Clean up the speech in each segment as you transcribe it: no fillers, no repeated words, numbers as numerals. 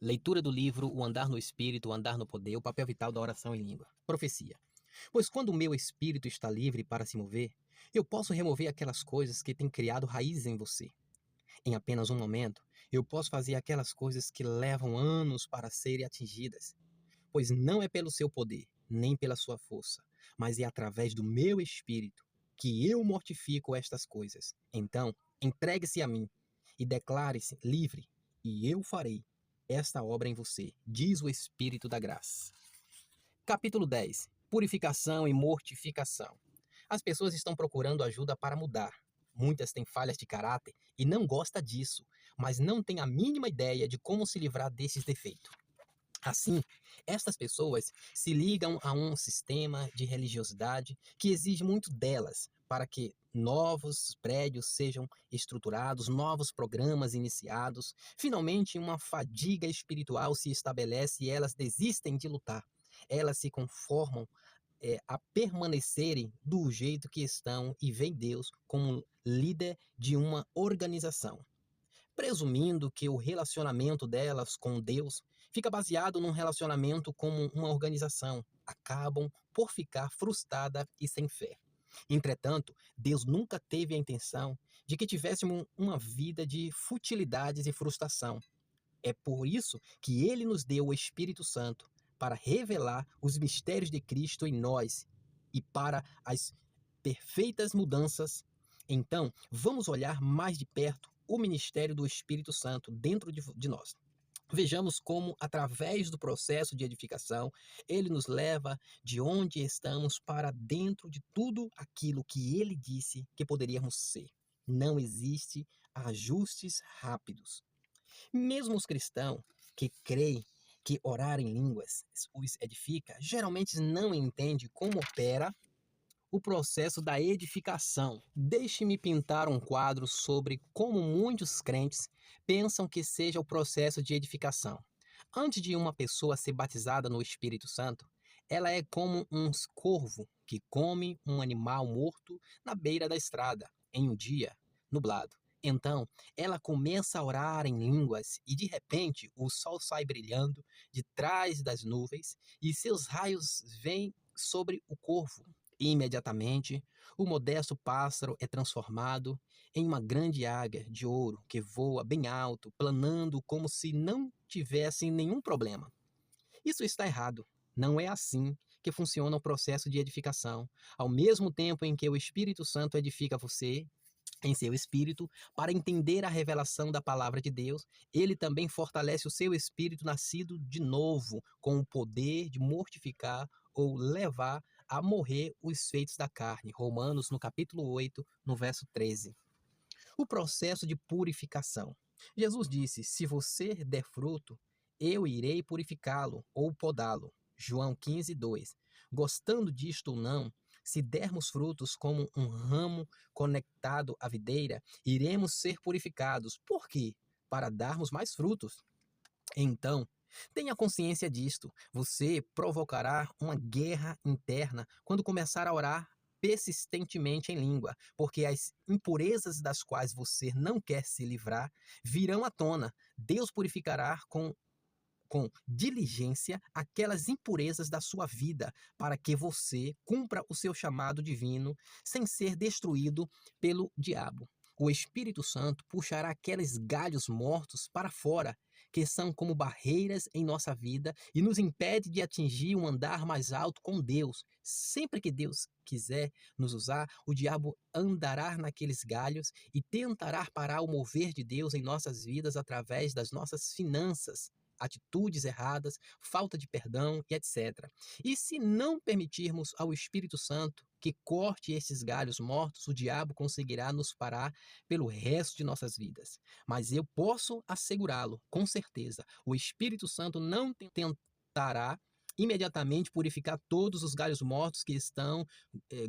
Leitura do livro O Andar no Espírito, O Andar no Poder, o papel vital da oração em língua. Profecia. Pois quando o meu espírito está livre para se mover, eu posso remover aquelas coisas que têm criado raízes em você. Em apenas um momento, eu posso fazer aquelas coisas que levam anos para serem atingidas. Pois não é pelo seu poder, nem pela sua força, mas é através do meu espírito que eu mortifico estas coisas. Então, entregue-se a mim e declare-se livre, e eu farei esta obra em você, diz o Espírito da Graça. Capítulo 10. Purificação e mortificação. As pessoas estão procurando ajuda para mudar. Muitas têm falhas de caráter e não gostam disso, mas não têm a mínima ideia de como se livrar desses defeitos. Assim, estas pessoas se ligam a um sistema de religiosidade que exige muito delas para que novos prédios sejam estruturados, novos programas iniciados. Finalmente, uma fadiga espiritual se estabelece e elas desistem de lutar. Elas se conformam a permanecerem do jeito que estão e veem Deus como líder de uma organização, presumindo que o relacionamento delas com Deus fica baseado num relacionamento como uma organização, acabam por ficar frustrada e sem fé. Entretanto, Deus nunca teve a intenção de que tivéssemos uma vida de futilidades e frustração. É por isso que Ele nos deu o Espírito Santo para revelar os mistérios de Cristo em nós e para as perfeitas mudanças. Então, vamos olhar mais de perto o ministério do Espírito Santo dentro de nós. Vejamos como, através do processo de edificação, ele nos leva de onde estamos para dentro de tudo aquilo que ele disse que poderíamos ser. Não existe ajustes rápidos. Mesmo os cristãos que creem que orar em línguas os edifica, geralmente não entendem como opera o processo da edificação. Deixe-me pintar um quadro sobre como muitos crentes pensam que seja o processo de edificação. Antes de uma pessoa ser batizada no Espírito Santo, ela é como um corvo que come um animal morto na beira da estrada, em um dia nublado. Então, ela começa a orar em línguas e, de repente, o sol sai brilhando de trás das nuvens e seus raios vêm sobre o corvo. Imediatamente, o modesto pássaro é transformado em uma grande águia de ouro que voa bem alto, planando como se não tivesse nenhum problema. Isso está errado. Não é assim que funciona o processo de edificação. Ao mesmo tempo em que o Espírito Santo edifica você em seu espírito, para entender a revelação da palavra de Deus, ele também fortalece o seu espírito nascido de novo, com o poder de mortificar ou levar a morrer os feitos da carne. Romanos, no capítulo 8, no verso 13. O processo de purificação. Jesus disse: se você der fruto, eu irei purificá-lo ou podá-lo. João 15, 2. Gostando disto ou não, se dermos frutos como um ramo conectado à videira, iremos ser purificados. Por quê? Para darmos mais frutos. Então, tenha consciência disto. Você provocará uma guerra interna quando começar a orar persistentemente em língua, porque as impurezas das quais você não quer se livrar virão à tona. Deus purificará com diligência aquelas impurezas da sua vida, para que você cumpra o seu chamado divino sem ser destruído pelo diabo. O Espírito Santo puxará aqueles galhos mortos para fora, que são como barreiras em nossa vida e nos impede de atingir um andar mais alto com Deus. Sempre que Deus quiser nos usar, o diabo andará naqueles galhos e tentará parar o mover de Deus em nossas vidas através das nossas finanças, atitudes erradas, falta de perdão e etc. E se não permitirmos ao Espírito Santo que corte esses galhos mortos, o diabo conseguirá nos parar pelo resto de nossas vidas. Mas eu posso assegurá-lo, com certeza, o Espírito Santo não tentará imediatamente purificar todos os galhos mortos que estão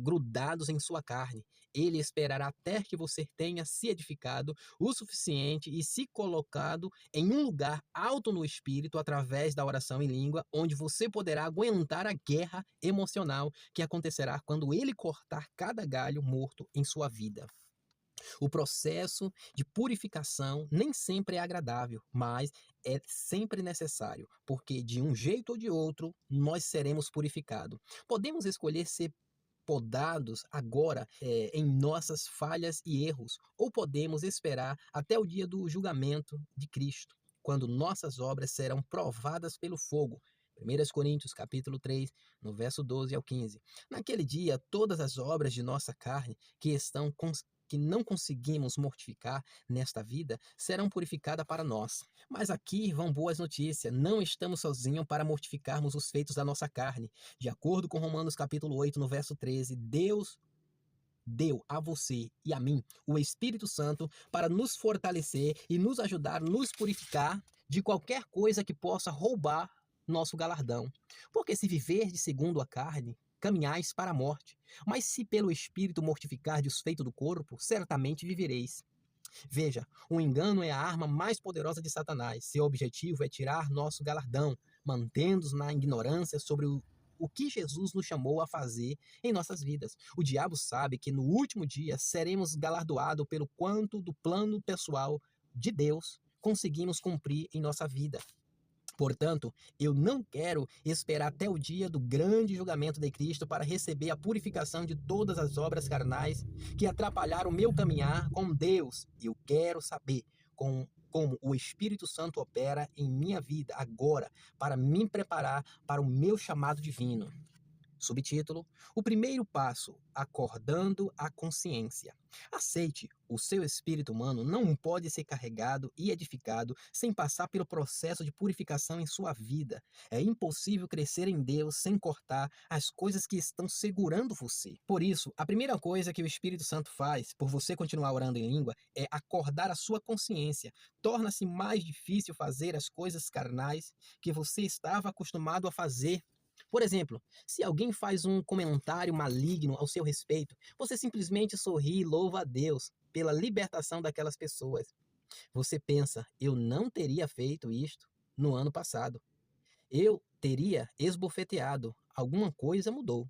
grudados em sua carne. Ele esperará até que você tenha se edificado o suficiente e se colocado em um lugar alto no espírito através da oração em língua, onde você poderá aguentar a guerra emocional que acontecerá quando ele cortar cada galho morto em sua vida. O processo de purificação nem sempre é agradável, mas é sempre necessário, porque de um jeito ou de outro nós seremos purificados. Podemos escolher ser podados agora em nossas falhas e erros, ou podemos esperar até o dia do julgamento de Cristo, quando nossas obras serão provadas pelo fogo. 1 Coríntios, capítulo 3, no verso 12 ao 15. Naquele dia, todas as obras de nossa carne que não conseguimos mortificar nesta vida serão purificadas para nós. Mas aqui vão boas notícias. Não estamos sozinhos para mortificarmos os feitos da nossa carne. De acordo com Romanos capítulo 8, no verso 13, Deus deu a você e a mim o Espírito Santo para nos fortalecer e nos ajudar a nos purificar de qualquer coisa que possa roubar nosso galardão. Porque se viver de segundo a carne, caminhais para a morte. Mas se pelo Espírito mortificardes os feitos do corpo, certamente vivereis. Veja, o engano é a arma mais poderosa de Satanás. Seu objetivo é tirar nosso galardão, mantendo-nos na ignorância sobre o que Jesus nos chamou a fazer em nossas vidas. O diabo sabe que no último dia seremos galardoados pelo quanto do plano pessoal de Deus conseguimos cumprir em nossa vida. Portanto, eu não quero esperar até o dia do grande julgamento de Cristo para receber a purificação de todas as obras carnais que atrapalharam o meu caminhar com Deus. Eu quero saber como o Espírito Santo opera em minha vida agora para me preparar para o meu chamado divino. Subtítulo: O primeiro passo, acordando a consciência. Aceite, o seu espírito humano não pode ser carregado e edificado sem passar pelo processo de purificação em sua vida. É impossível crescer em Deus sem cortar as coisas que estão segurando você. Por isso, a primeira coisa que o Espírito Santo faz, por você continuar orando em língua, é acordar a sua consciência. Torna-se mais difícil fazer as coisas carnais que você estava acostumado a fazer. Por exemplo, se alguém faz um comentário maligno ao seu respeito, você simplesmente sorri e louva a Deus pela libertação daquelas pessoas. Você pensa, eu não teria feito isto no ano passado. Eu teria esbofeteado. Alguma coisa mudou.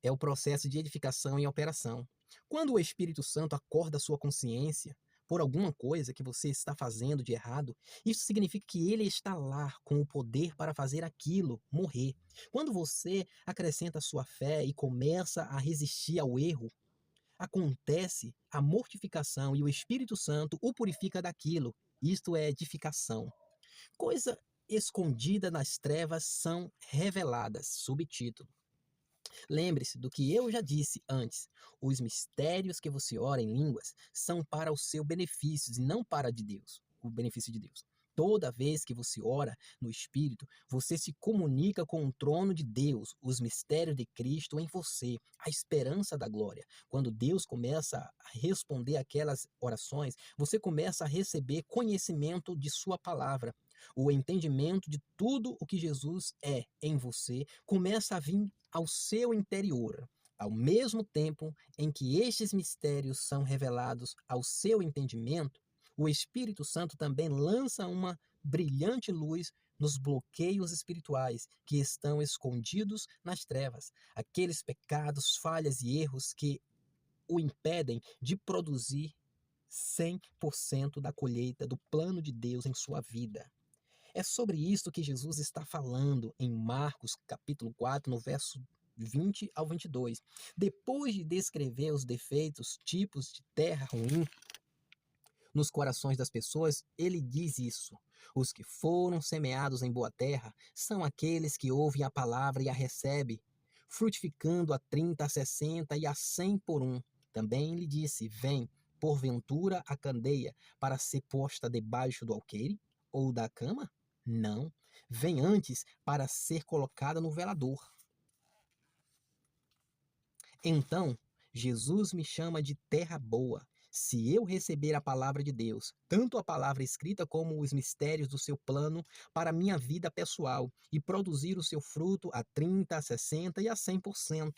É o processo de edificação em operação. Quando o Espírito Santo acorda a sua consciência por alguma coisa que você está fazendo de errado, isso significa que ele está lá com o poder para fazer aquilo morrer. Quando você acrescenta a sua fé e começa a resistir ao erro, acontece a mortificação e o Espírito Santo o purifica daquilo. Isto é edificação. Coisa escondida nas trevas são reveladas. Subtítulo: Lembre-se do que eu já disse antes. Os mistérios que você ora em línguas são para o seu benefício e não para de Deus, o benefício de Deus. Toda vez que você ora no Espírito, você se comunica com o trono de Deus, os mistérios de Cristo em você, a esperança da glória. Quando Deus começa a responder aquelas orações, você começa a receber conhecimento de sua palavra. O entendimento de tudo o que Jesus é em você começa a vir ao seu interior. Ao mesmo tempo em que estes mistérios são revelados ao seu entendimento, o Espírito Santo também lança uma brilhante luz nos bloqueios espirituais que estão escondidos nas trevas, aqueles pecados, falhas e erros que o impedem de produzir 100% da colheita do plano de Deus em sua vida. É sobre isso que Jesus está falando em Marcos, capítulo 4, no verso 20 ao 22. Depois de descrever os defeitos, tipos de terra ruim nos corações das pessoas, ele diz isso: os que foram semeados em boa terra são aqueles que ouvem a palavra e a recebem, frutificando a 30, a 60 e a 100 por um. Também lhe disse: vem, porventura, a candeia para ser posta debaixo do alqueire ou da cama? Não, vem antes para ser colocada no velador. Então, Jesus me chama de terra boa. Se eu receber a palavra de Deus, tanto a palavra escrita como os mistérios do seu plano para a minha vida pessoal, e produzir o seu fruto a 30, a 60 e a 100%.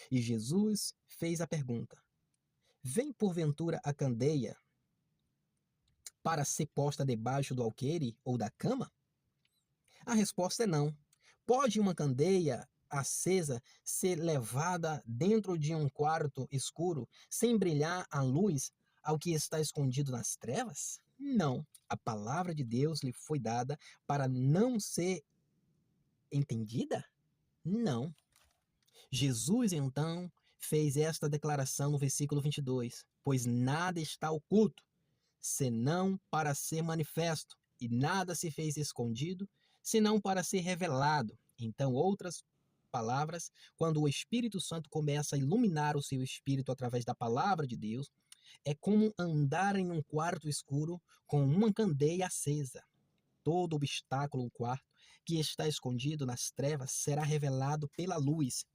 E Jesus fez a pergunta: vem porventura a candeia para ser posta debaixo do alqueire ou da cama? A resposta é não. Pode uma candeia acesa ser levada dentro de um quarto escuro sem brilhar a luz ao que está escondido nas trevas? Não. A palavra de Deus lhe foi dada para não ser entendida? Não. Jesus, então, fez esta declaração no versículo 22: Pois nada está oculto, senão para ser manifesto, e nada se fez escondido, senão para ser revelado. Então, outras palavras, quando o Espírito Santo começa a iluminar o seu espírito através da palavra de Deus, é como andar em um quarto escuro com uma candeia acesa. Todo obstáculo no quarto que está escondido nas trevas será revelado pela luz.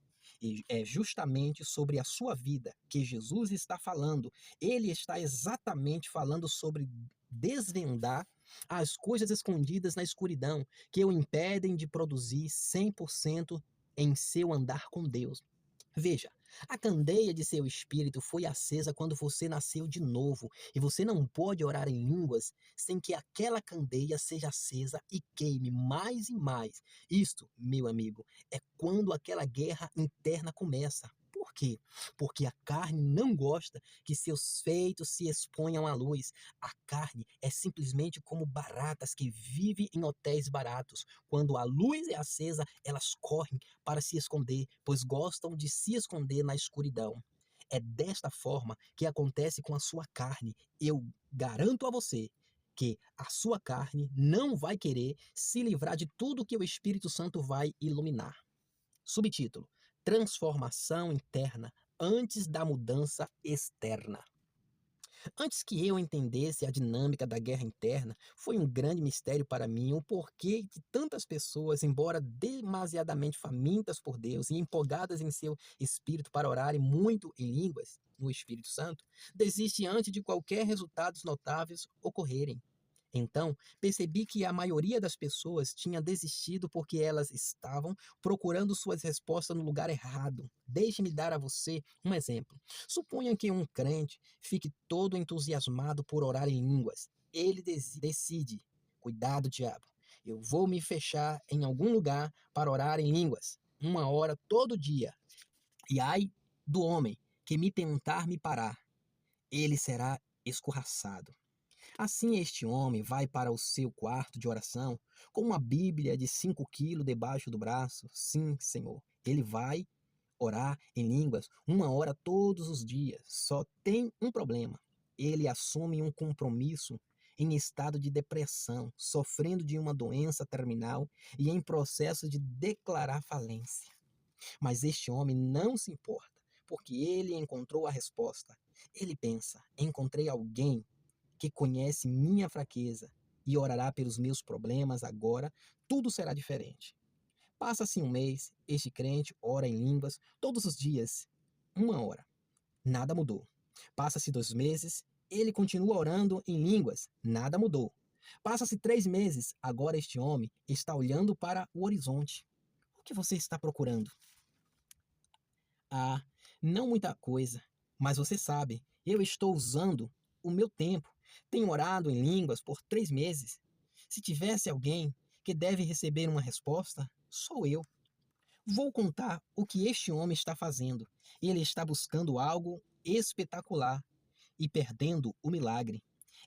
E é justamente sobre a sua vida que Jesus está falando. Ele está exatamente falando sobre desvendar as coisas escondidas na escuridão que o impedem de produzir 100% em seu andar com Deus. Veja, a candeia de seu espírito foi acesa quando você nasceu de novo, e você não pode orar em línguas sem que aquela candeia seja acesa e queime mais e mais. Isto, meu amigo, é quando aquela guerra interna começa. Por quê? Porque a carne não gosta que seus feitos se exponham à luz. A carne é simplesmente como baratas que vivem em hotéis baratos. Quando a luz é acesa, elas correm para se esconder, pois gostam de se esconder na escuridão. É desta forma que acontece com a sua carne. Eu garanto a você que a sua carne não vai querer se livrar de tudo que o Espírito Santo vai iluminar. Subtítulo: Transformação interna antes da mudança externa. Antes que eu entendesse a dinâmica da guerra interna, foi um grande mistério para mim o porquê de tantas pessoas, embora demasiadamente famintas por Deus e empolgadas em seu espírito para orarem muito em línguas, no Espírito Santo, desistem antes de qualquer resultados notáveis ocorrerem. Então, percebi que a maioria das pessoas tinha desistido porque elas estavam procurando suas respostas no lugar errado. Deixe-me dar a você um exemplo. Suponha que um crente fique todo entusiasmado por orar em línguas. Ele decide: cuidado, diabo, eu vou me fechar em algum lugar para orar em línguas, 1 hora todo dia. E ai do homem que me tentar me parar, ele será escorraçado. Assim este homem vai para o seu quarto de oração com uma Bíblia de 5 quilos debaixo do braço. Sim, Senhor. Ele vai orar em línguas 1 hora todos os dias. Só tem um problema. Ele assume um compromisso em estado de depressão, sofrendo de uma doença terminal e em processo de declarar falência. Mas este homem não se importa, porque ele encontrou a resposta. Ele pensa: encontrei alguém que conhece minha fraqueza e orará pelos meus problemas agora, tudo será diferente. Passa-se um mês, este crente ora em línguas todos os dias, 1 hora. Nada mudou. Passa-se 2 meses, ele continua orando em línguas, nada mudou. Passa-se 3 meses, agora este homem está olhando para o horizonte. O que você está procurando? Ah, não muita coisa, mas você sabe, eu estou usando o meu tempo. Tenho orado em línguas por 3 meses. Se tivesse alguém que deve receber uma resposta, sou eu. Vou contar o que este homem está fazendo. Ele está buscando algo espetacular e perdendo o milagre.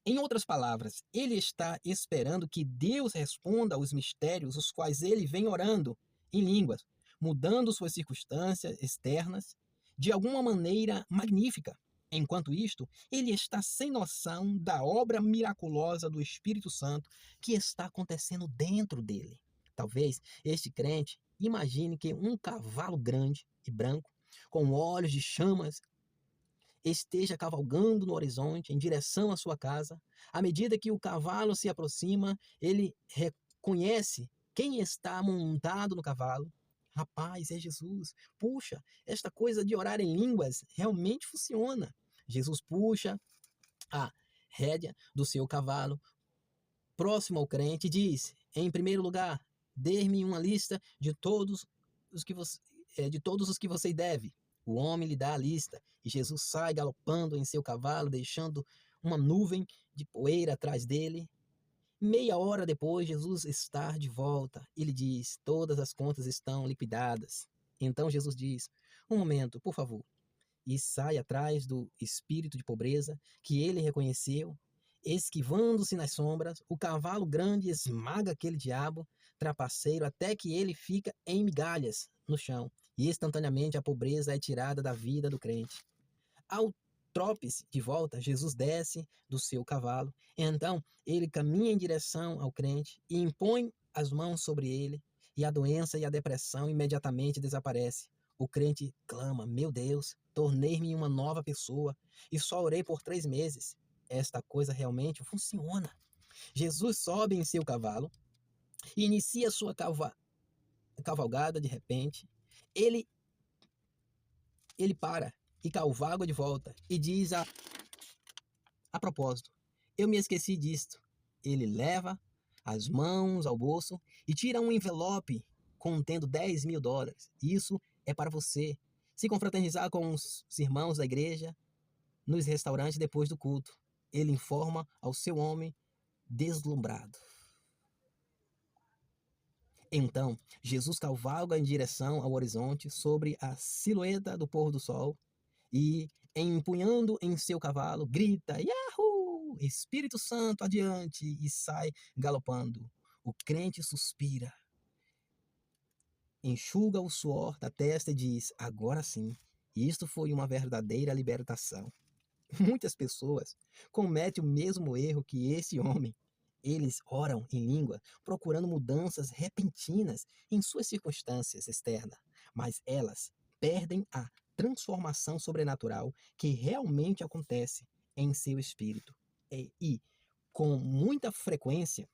Em outras palavras, ele está esperando que Deus responda aos mistérios os quais ele vem orando em línguas, mudando suas circunstâncias externas de alguma maneira magnífica. Enquanto isto, ele está sem noção da obra miraculosa do Espírito Santo que está acontecendo dentro dele. Talvez este crente imagine que um cavalo grande e branco, com olhos de chamas, esteja cavalgando no horizonte em direção à sua casa. À medida que o cavalo se aproxima, ele reconhece quem está montado no cavalo. Rapaz, é Jesus. Puxa, esta coisa de orar em línguas realmente funciona. Jesus puxa a rédea do seu cavalo próximo ao crente e diz: em primeiro lugar, dê-me uma lista de todos os que você deve. O homem lhe dá a lista e Jesus sai galopando em seu cavalo, deixando uma nuvem de poeira atrás dele. Meia hora depois, Jesus está de volta e lhe diz: todas as contas estão liquidadas. Então Jesus diz: um momento, por favor. e sai atrás do espírito de pobreza que ele reconheceu. Esquivando-se nas sombras, o cavalo grande esmaga aquele diabo trapaceiro até que ele fica em migalhas no chão, e instantaneamente a pobreza é tirada da vida do crente. Ao trope-se de volta, Jesus desce do seu cavalo. Então, ele caminha em direção ao crente e impõe as mãos sobre ele, e a doença e a depressão imediatamente desaparecem. O crente clama: Meu Deus, tornei-me uma nova pessoa e só orei por 3 meses. Esta coisa realmente funciona. Jesus sobe em seu cavalo e inicia sua cavalgada de repente. Ele, ele para e cavalga de volta e diz a propósito, eu me esqueci disto. Ele leva as mãos ao bolso e tira um envelope contendo $10.000. Isso é para você se confraternizar com os irmãos da igreja nos restaurantes depois do culto. Ele informa ao seu homem deslumbrado. Então, Jesus cavalga em direção ao horizonte sobre a silhueta do pôr do sol e, empunhando em seu cavalo, grita: Yahoo! Espírito Santo, adiante! E sai galopando. O crente suspira, enxuga o suor da testa e diz: Agora sim, isto foi uma verdadeira libertação. Muitas pessoas cometem o mesmo erro que esse homem. Eles oram em língua, procurando mudanças repentinas em suas circunstâncias externas, mas elas perdem a transformação sobrenatural que realmente acontece em seu espírito. Com muita frequência,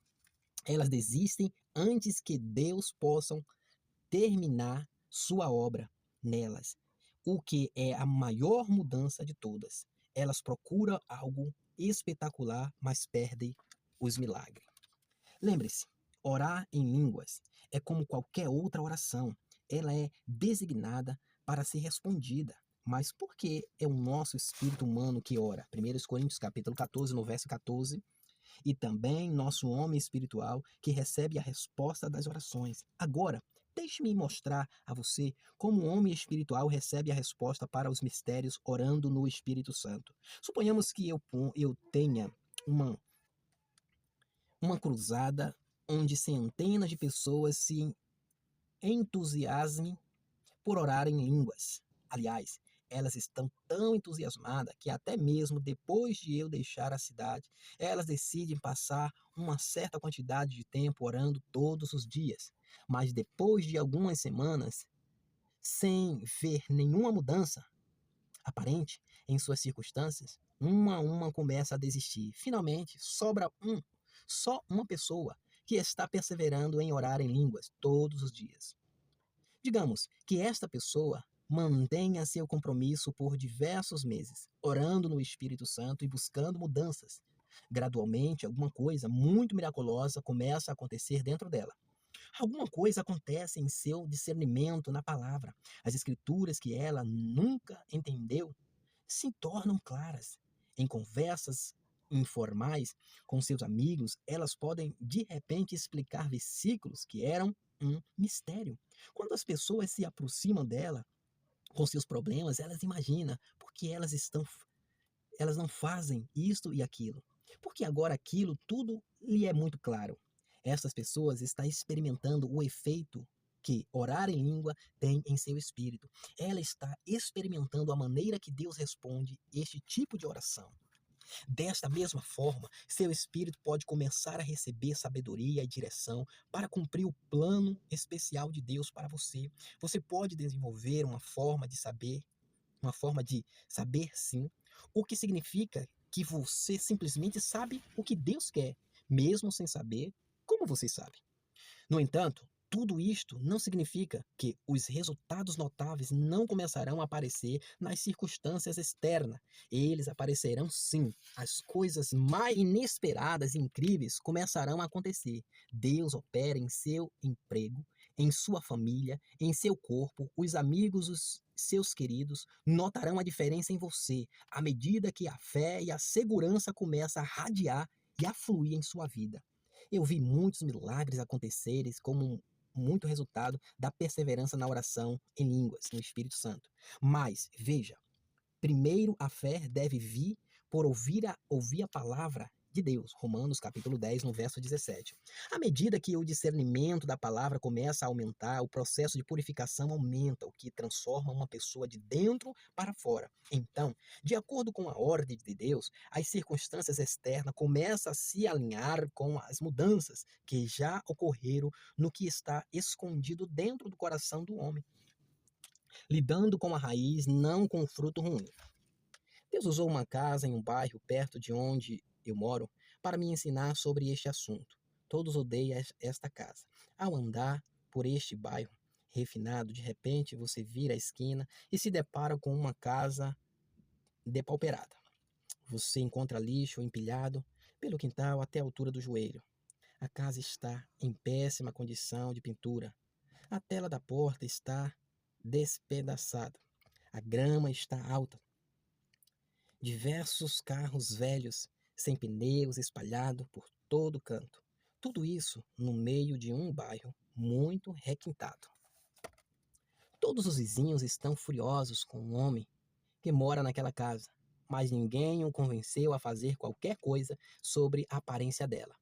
elas desistem antes que Deus possa terminar sua obra nelas, o que é a maior mudança de todas. Elas procuram algo espetacular, mas perdem os milagres. Lembre-se, orar em línguas é como qualquer outra oração. Ela é designada para ser respondida. Mas por que é o nosso espírito humano que ora? 1 Coríntios capítulo 14, no verso 14. E também nosso homem espiritual que recebe a resposta das orações. Agora, deixe-me mostrar a você como o homem espiritual recebe a resposta para os mistérios orando no Espírito Santo. Suponhamos que eu tenha uma cruzada onde centenas de pessoas se entusiasmem por orar em línguas. Aliás, elas estão tão entusiasmadas que até mesmo depois de eu deixar a cidade, elas decidem passar uma certa quantidade de tempo orando todos os dias. Mas depois de algumas semanas, sem ver nenhuma mudança aparente em suas circunstâncias, uma a uma começa a desistir. Finalmente, sobra só uma pessoa que está perseverando em orar em línguas todos os dias. Digamos que esta pessoa mantenha seu compromisso por diversos meses, orando no Espírito Santo e buscando mudanças. Gradualmente, alguma coisa muito miraculosa começa a acontecer dentro dela. Alguma coisa acontece em seu discernimento na palavra. As escrituras que ela nunca entendeu se tornam claras. Em conversas informais com seus amigos, elas podem de repente explicar versículos que eram um mistério. Quando as pessoas se aproximam dela com seus problemas, elas imaginam porque elas não fazem isto e aquilo. Porque agora aquilo tudo lhe é muito claro. Essas pessoas estão experimentando o efeito que orar em língua tem em seu espírito. Ela está experimentando a maneira que Deus responde este tipo de oração. Desta mesma forma, seu espírito pode começar a receber sabedoria e direção para cumprir o plano especial de Deus para você. Você pode desenvolver uma forma de saber sim, o que significa que você simplesmente sabe o que Deus quer, mesmo sem saber como você sabe. No entanto, tudo isto não significa que os resultados notáveis não começarão a aparecer nas circunstâncias externas. Eles aparecerão sim. As coisas mais inesperadas e incríveis começarão a acontecer. Deus opera em seu emprego, em sua família, em seu corpo. Os amigos, os seus queridos, notarão a diferença em você à medida que a fé e a segurança começam a radiar e a fluir em sua vida. Eu vi muitos milagres acontecerem como muito resultado da perseverança na oração em línguas, no Espírito Santo. Mas, veja, Primeiro, a fé deve vir por ouvir a palavra de Deus. Romanos capítulo 10, no verso 17. À medida que o discernimento da palavra começa a aumentar, o processo de purificação aumenta, o que transforma uma pessoa de dentro para fora. Então, de acordo com a ordem de Deus, as circunstâncias externas começam a se alinhar com as mudanças que já ocorreram no que está escondido dentro do coração do homem, lidando com a raiz, não com o fruto ruim. Deus usou uma casa em um bairro perto de onde eu moro para me ensinar sobre este assunto. Todos odeiam esta casa. Ao andar por este bairro refinado, de repente você vira a esquina e se depara com uma casa depauperada. Você encontra lixo empilhado pelo quintal até a altura do joelho. A casa está em péssima condição de pintura. A tela da porta está despedaçada. A grama está alta. Diversos carros velhos, sem pneus, espalhados por todo canto. Tudo isso no meio de um bairro muito requintado. Todos os vizinhos estão furiosos com o homem que mora naquela casa, mas ninguém o convenceu a fazer qualquer coisa sobre a aparência dela.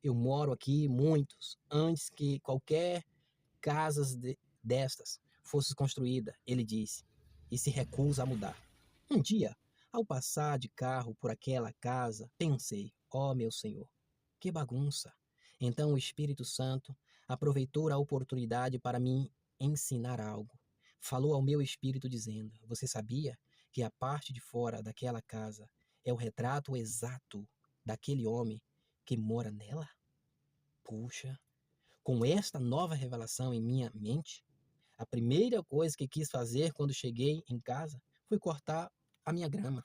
Eu moro aqui muitos antes que qualquer destas fosse construída, ele disse, e se recusa a mudar. Um dia, ao passar de carro por aquela casa, pensei, ó meu Senhor, que bagunça. Então o Espírito Santo aproveitou a oportunidade para me ensinar algo. Falou ao meu espírito dizendo, você sabia que a parte de fora daquela casa é o retrato exato daquele homem que mora nela? Puxa, com esta nova revelação em minha mente, a primeira coisa que quis fazer quando cheguei em casa foi cortar a minha grama.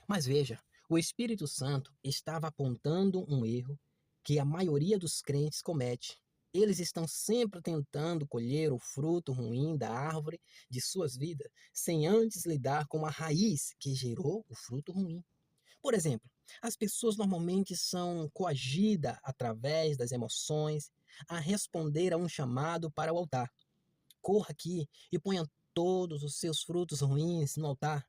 Mas veja, o Espírito Santo estava apontando um erro que a maioria dos crentes comete. Eles estão sempre tentando colher o fruto ruim da árvore de suas vidas, sem antes lidar com a raiz que gerou o fruto ruim. Por exemplo, as pessoas normalmente são coagidas através das emoções a responder a um chamado para o altar. Corra aqui e ponha todos os seus frutos ruins no altar.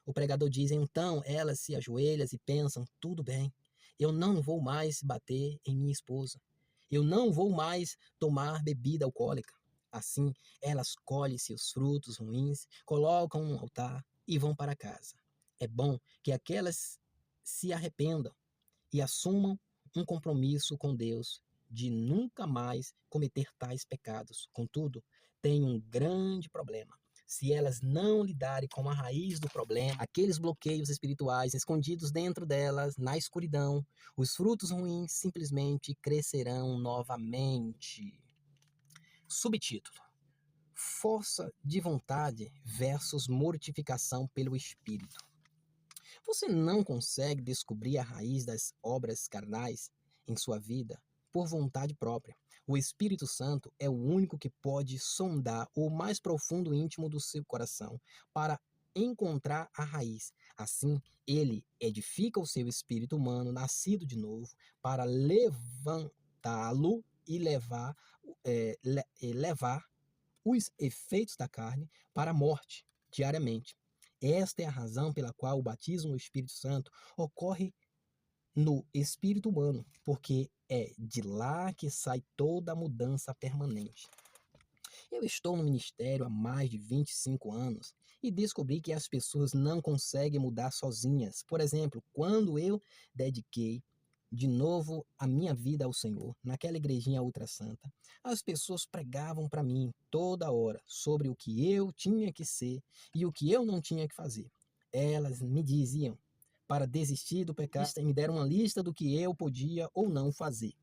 O pregador diz, então elas se ajoelham e pensam, tudo bem, eu não vou mais bater em minha esposa. Eu não vou mais tomar bebida alcoólica. Assim, elas colhem seus frutos ruins, colocam no altar e vão para casa. É bom que aquelas se arrependam e assumam um compromisso com Deus de nunca mais cometer tais pecados. Contudo, tem um grande problema. Se elas não lidarem com a raiz do problema, aqueles bloqueios espirituais escondidos dentro delas, na escuridão, os frutos ruins simplesmente crescerão novamente. Subtítulo: Força de vontade versus mortificação pelo Espírito. Você não consegue descobrir a raiz das obras carnais em sua vida por vontade própria. O Espírito Santo é o único que pode sondar o mais profundo íntimo do seu coração para encontrar a raiz. Assim, ele edifica o seu espírito humano, nascido de novo, para levantá-lo e levar os efeitos da carne para a morte diariamente. Esta é a razão pela qual o batismo no Espírito Santo ocorre no espírito humano, porque é de lá que sai toda a mudança permanente. Eu estou no ministério há mais de 25 anos e descobri que as pessoas não conseguem mudar sozinhas. Por exemplo, quando eu dediquei de novo a minha vida ao Senhor, naquela igrejinha ultra santa, as pessoas pregavam para mim toda hora sobre o que eu tinha que ser e o que eu não tinha que fazer. Elas me diziam para desistir do pecado e me deram uma lista do que eu podia ou não fazer.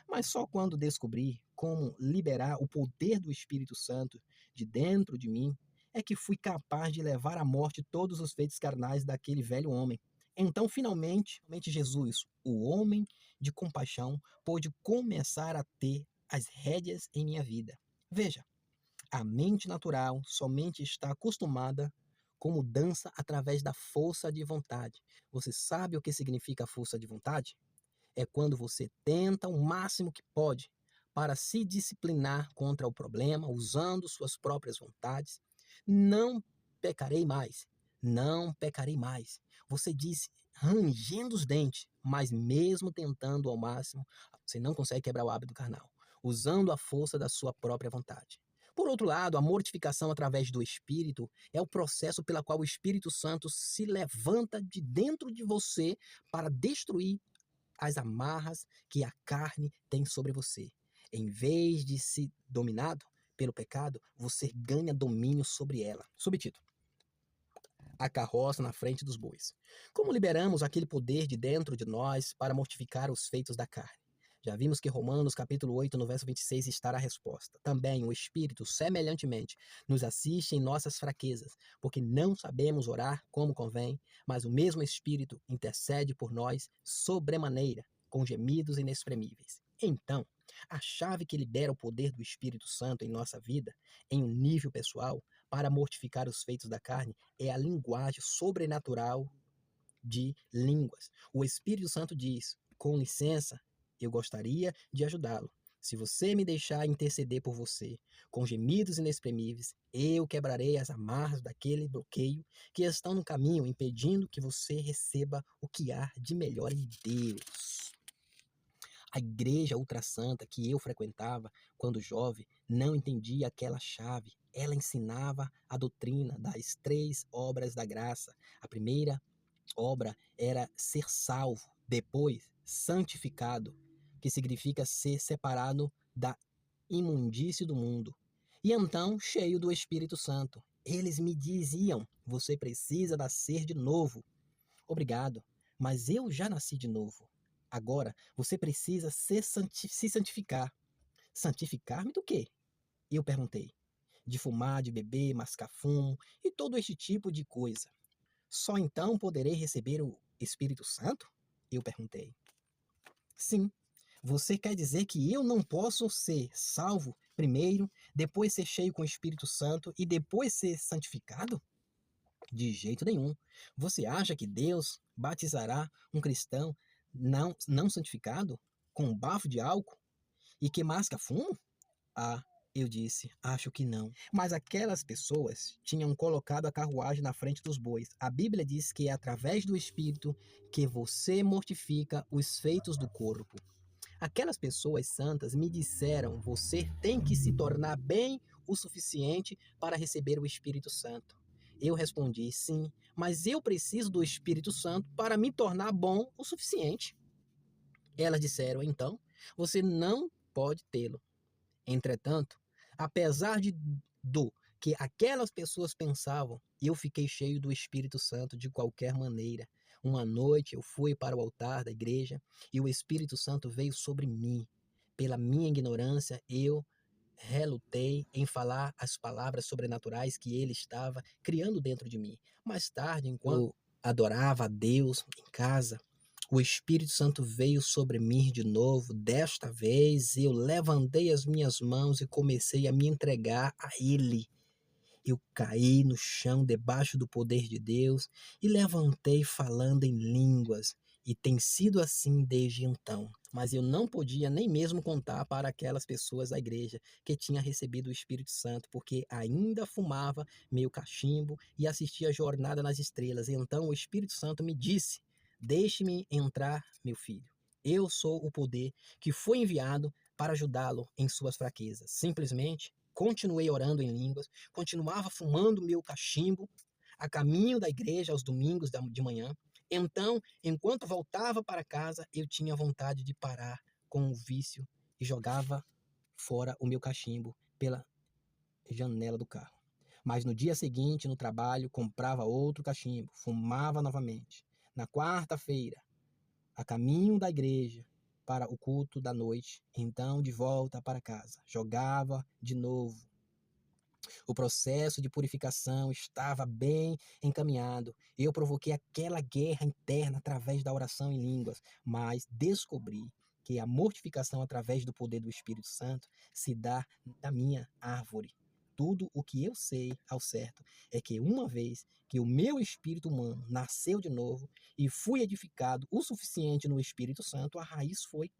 Mas só quando descobri como liberar o poder do Espírito Santo de dentro de mim é que fui capaz de levar à morte todos os feitos carnais daquele velho homem. Então, finalmente, Jesus, o homem de compaixão, pôde começar a ter as rédeas em minha vida. Veja, a mente natural somente está acostumada com mudança através da força de vontade. Você sabe o que significa força de vontade? É quando você tenta o máximo que pode para se disciplinar contra o problema, usando suas próprias vontades. Não pecarei mais. Não pecarei mais. Você disse, rangendo os dentes, mas mesmo tentando ao máximo, você não consegue quebrar o hábito carnal, usando a força da sua própria vontade. Por outro lado, a mortificação através do Espírito é o processo pela qual o Espírito Santo se levanta de dentro de você para destruir as amarras que a carne tem sobre você. Em vez de ser dominado pelo pecado, você ganha domínio sobre ela. Subtítulo: A carroça na frente dos bois. Como liberamos aquele poder de dentro de nós para mortificar os feitos da carne? Já vimos que Romanos capítulo 8, no verso 26, está a resposta. Também o Espírito, semelhantemente, nos assiste em nossas fraquezas, porque não sabemos orar como convém, mas o mesmo Espírito intercede por nós sobremaneira, com gemidos inexprimíveis. Então, a chave que libera o poder do Espírito Santo em nossa vida, em um nível pessoal, para mortificar os feitos da carne, é a linguagem sobrenatural de línguas. O Espírito Santo diz: com licença, eu gostaria de ajudá-lo. Se você me deixar interceder por você, com gemidos inexprimíveis, eu quebrarei as amarras daquele bloqueio que estão no caminho, impedindo que você receba o que há de melhor em Deus. A igreja ultrassanta que eu frequentava quando jovem não entendia aquela chave. Ela ensinava a doutrina das 3 obras da graça. A primeira obra era ser salvo, depois santificado, que significa ser separado da imundície do mundo, e então cheio do Espírito Santo. Eles me diziam: você precisa nascer de novo. Obrigado, mas eu já nasci de novo. Agora você precisa se santificar. Santificar-me do quê? Eu perguntei. De fumar, de beber, mascar fumo e todo este tipo de coisa. Só então poderei receber o Espírito Santo? Eu perguntei. Sim. Você quer dizer que eu não posso ser salvo primeiro, depois ser cheio com o Espírito Santo e depois ser santificado? De jeito nenhum. Você acha que Deus batizará um cristão não santificado com um bafo de álcool e que masca fumo? Ah, eu disse, acho que não. Mas aquelas pessoas tinham colocado a carruagem na frente dos bois. A Bíblia diz que é através do Espírito que você mortifica os feitos do corpo. Aquelas pessoas santas me disseram: você tem que se tornar bem o suficiente para receber o Espírito Santo. Eu respondi: sim, mas eu preciso do Espírito Santo para me tornar bom o suficiente. Elas disseram: então, você não pode tê-lo. Entretanto, apesar do que aquelas pessoas pensavam, eu fiquei cheio do Espírito Santo de qualquer maneira. Uma noite eu fui para o altar da igreja e o Espírito Santo veio sobre mim. Pela minha ignorância, eu relutei em falar as palavras sobrenaturais que ele estava criando dentro de mim. Mais tarde, enquanto eu adorava a Deus em casa, o Espírito Santo veio sobre mim de novo. Desta vez, eu levantei as minhas mãos e comecei a me entregar a Ele. Eu caí no chão debaixo do poder de Deus e levantei falando em línguas. E tem sido assim desde então. Mas eu não podia nem mesmo contar para aquelas pessoas da igreja que tinha recebido o Espírito Santo, porque ainda fumava meu cachimbo e assistia a Jornada nas Estrelas. E então o Espírito Santo me disse: deixe-me entrar, meu filho. Eu sou o poder que foi enviado para ajudá-lo em suas fraquezas. Simplesmente continuei orando em línguas, continuava fumando meu cachimbo a caminho da igreja aos domingos de manhã. Então, enquanto voltava para casa, eu tinha vontade de parar com o vício e jogava fora o meu cachimbo pela janela do carro. Mas no dia seguinte, no trabalho, comprava outro cachimbo, fumava novamente. Na quarta-feira, a caminho da igreja, para o culto da noite, então de volta para casa, jogava de novo. O processo de purificação estava bem encaminhado. Eu provoquei aquela guerra interna através da oração em línguas, mas descobri que a mortificação através do poder do Espírito Santo se dá na minha árvore. Tudo o que eu sei ao certo é que uma vez que o meu espírito humano nasceu de novo e fui edificado o suficiente no Espírito Santo, a raiz foi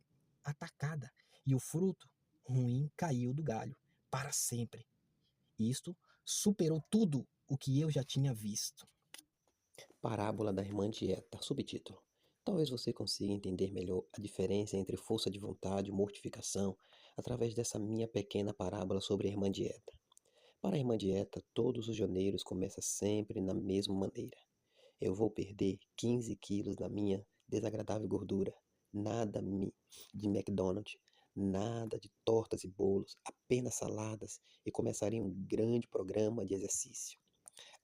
atacada e o fruto ruim caiu do galho para sempre. Isto superou tudo o que eu já tinha visto. Parábola da Irmã Dieta. Subtítulo: Talvez você consiga entender melhor a diferença entre força de vontade e mortificação através dessa minha pequena parábola sobre a Irmã Dieta. Para a Irmã Dieta, todos os janeiros começam sempre na mesma maneira. Eu vou perder 15 quilos da minha desagradável gordura. Nada de McDonald's, nada de tortas e bolos, apenas saladas e começarei um grande programa de exercício.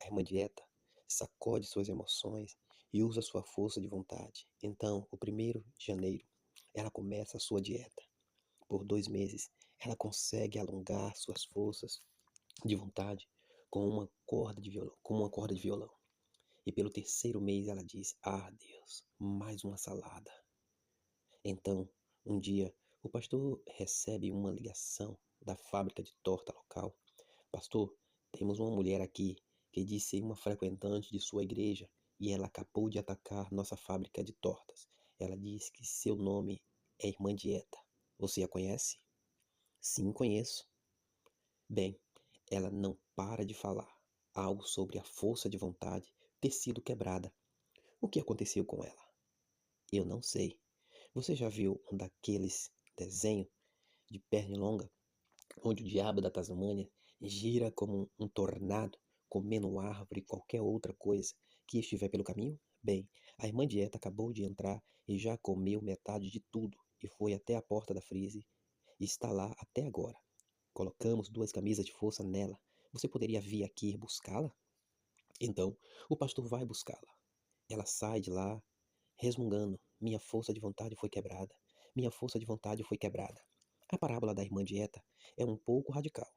A Irmã Dieta sacode suas emoções e usa sua força de vontade. Então, o 1º de janeiro, ela começa a sua dieta. Por 2 meses, ela consegue alongar suas forças de vontade com uma corda de violão. E pelo 3º mês ela diz: Ah, Deus, mais uma salada. Então, um dia, o pastor recebe uma ligação da fábrica de torta local. Pastor, temos uma mulher aqui que diz ser uma frequentante de sua igreja e ela acabou de atacar nossa fábrica de tortas. Ela diz que seu nome é Irmã Dieta. Você a conhece? Sim, conheço. Bem, ela não para de falar algo sobre a força de vontade ter sido quebrada. O que aconteceu com ela? Eu não sei. Você já viu um daqueles desenhos de perna longa, onde o diabo da Tasmânia gira como um tornado, comendo árvore e qualquer outra coisa que estiver pelo caminho? Bem, a Irmã Dieta acabou de entrar e já comeu metade de tudo e foi até a porta da freezer e está lá até agora. Colocamos 2 camisas de força nela. Você poderia vir aqui buscá-la? Então, o pastor vai buscá-la. Ela sai de lá resmungando: Minha força de vontade foi quebrada. Minha força de vontade foi quebrada. A parábola da Irmã Dieta é um pouco radical,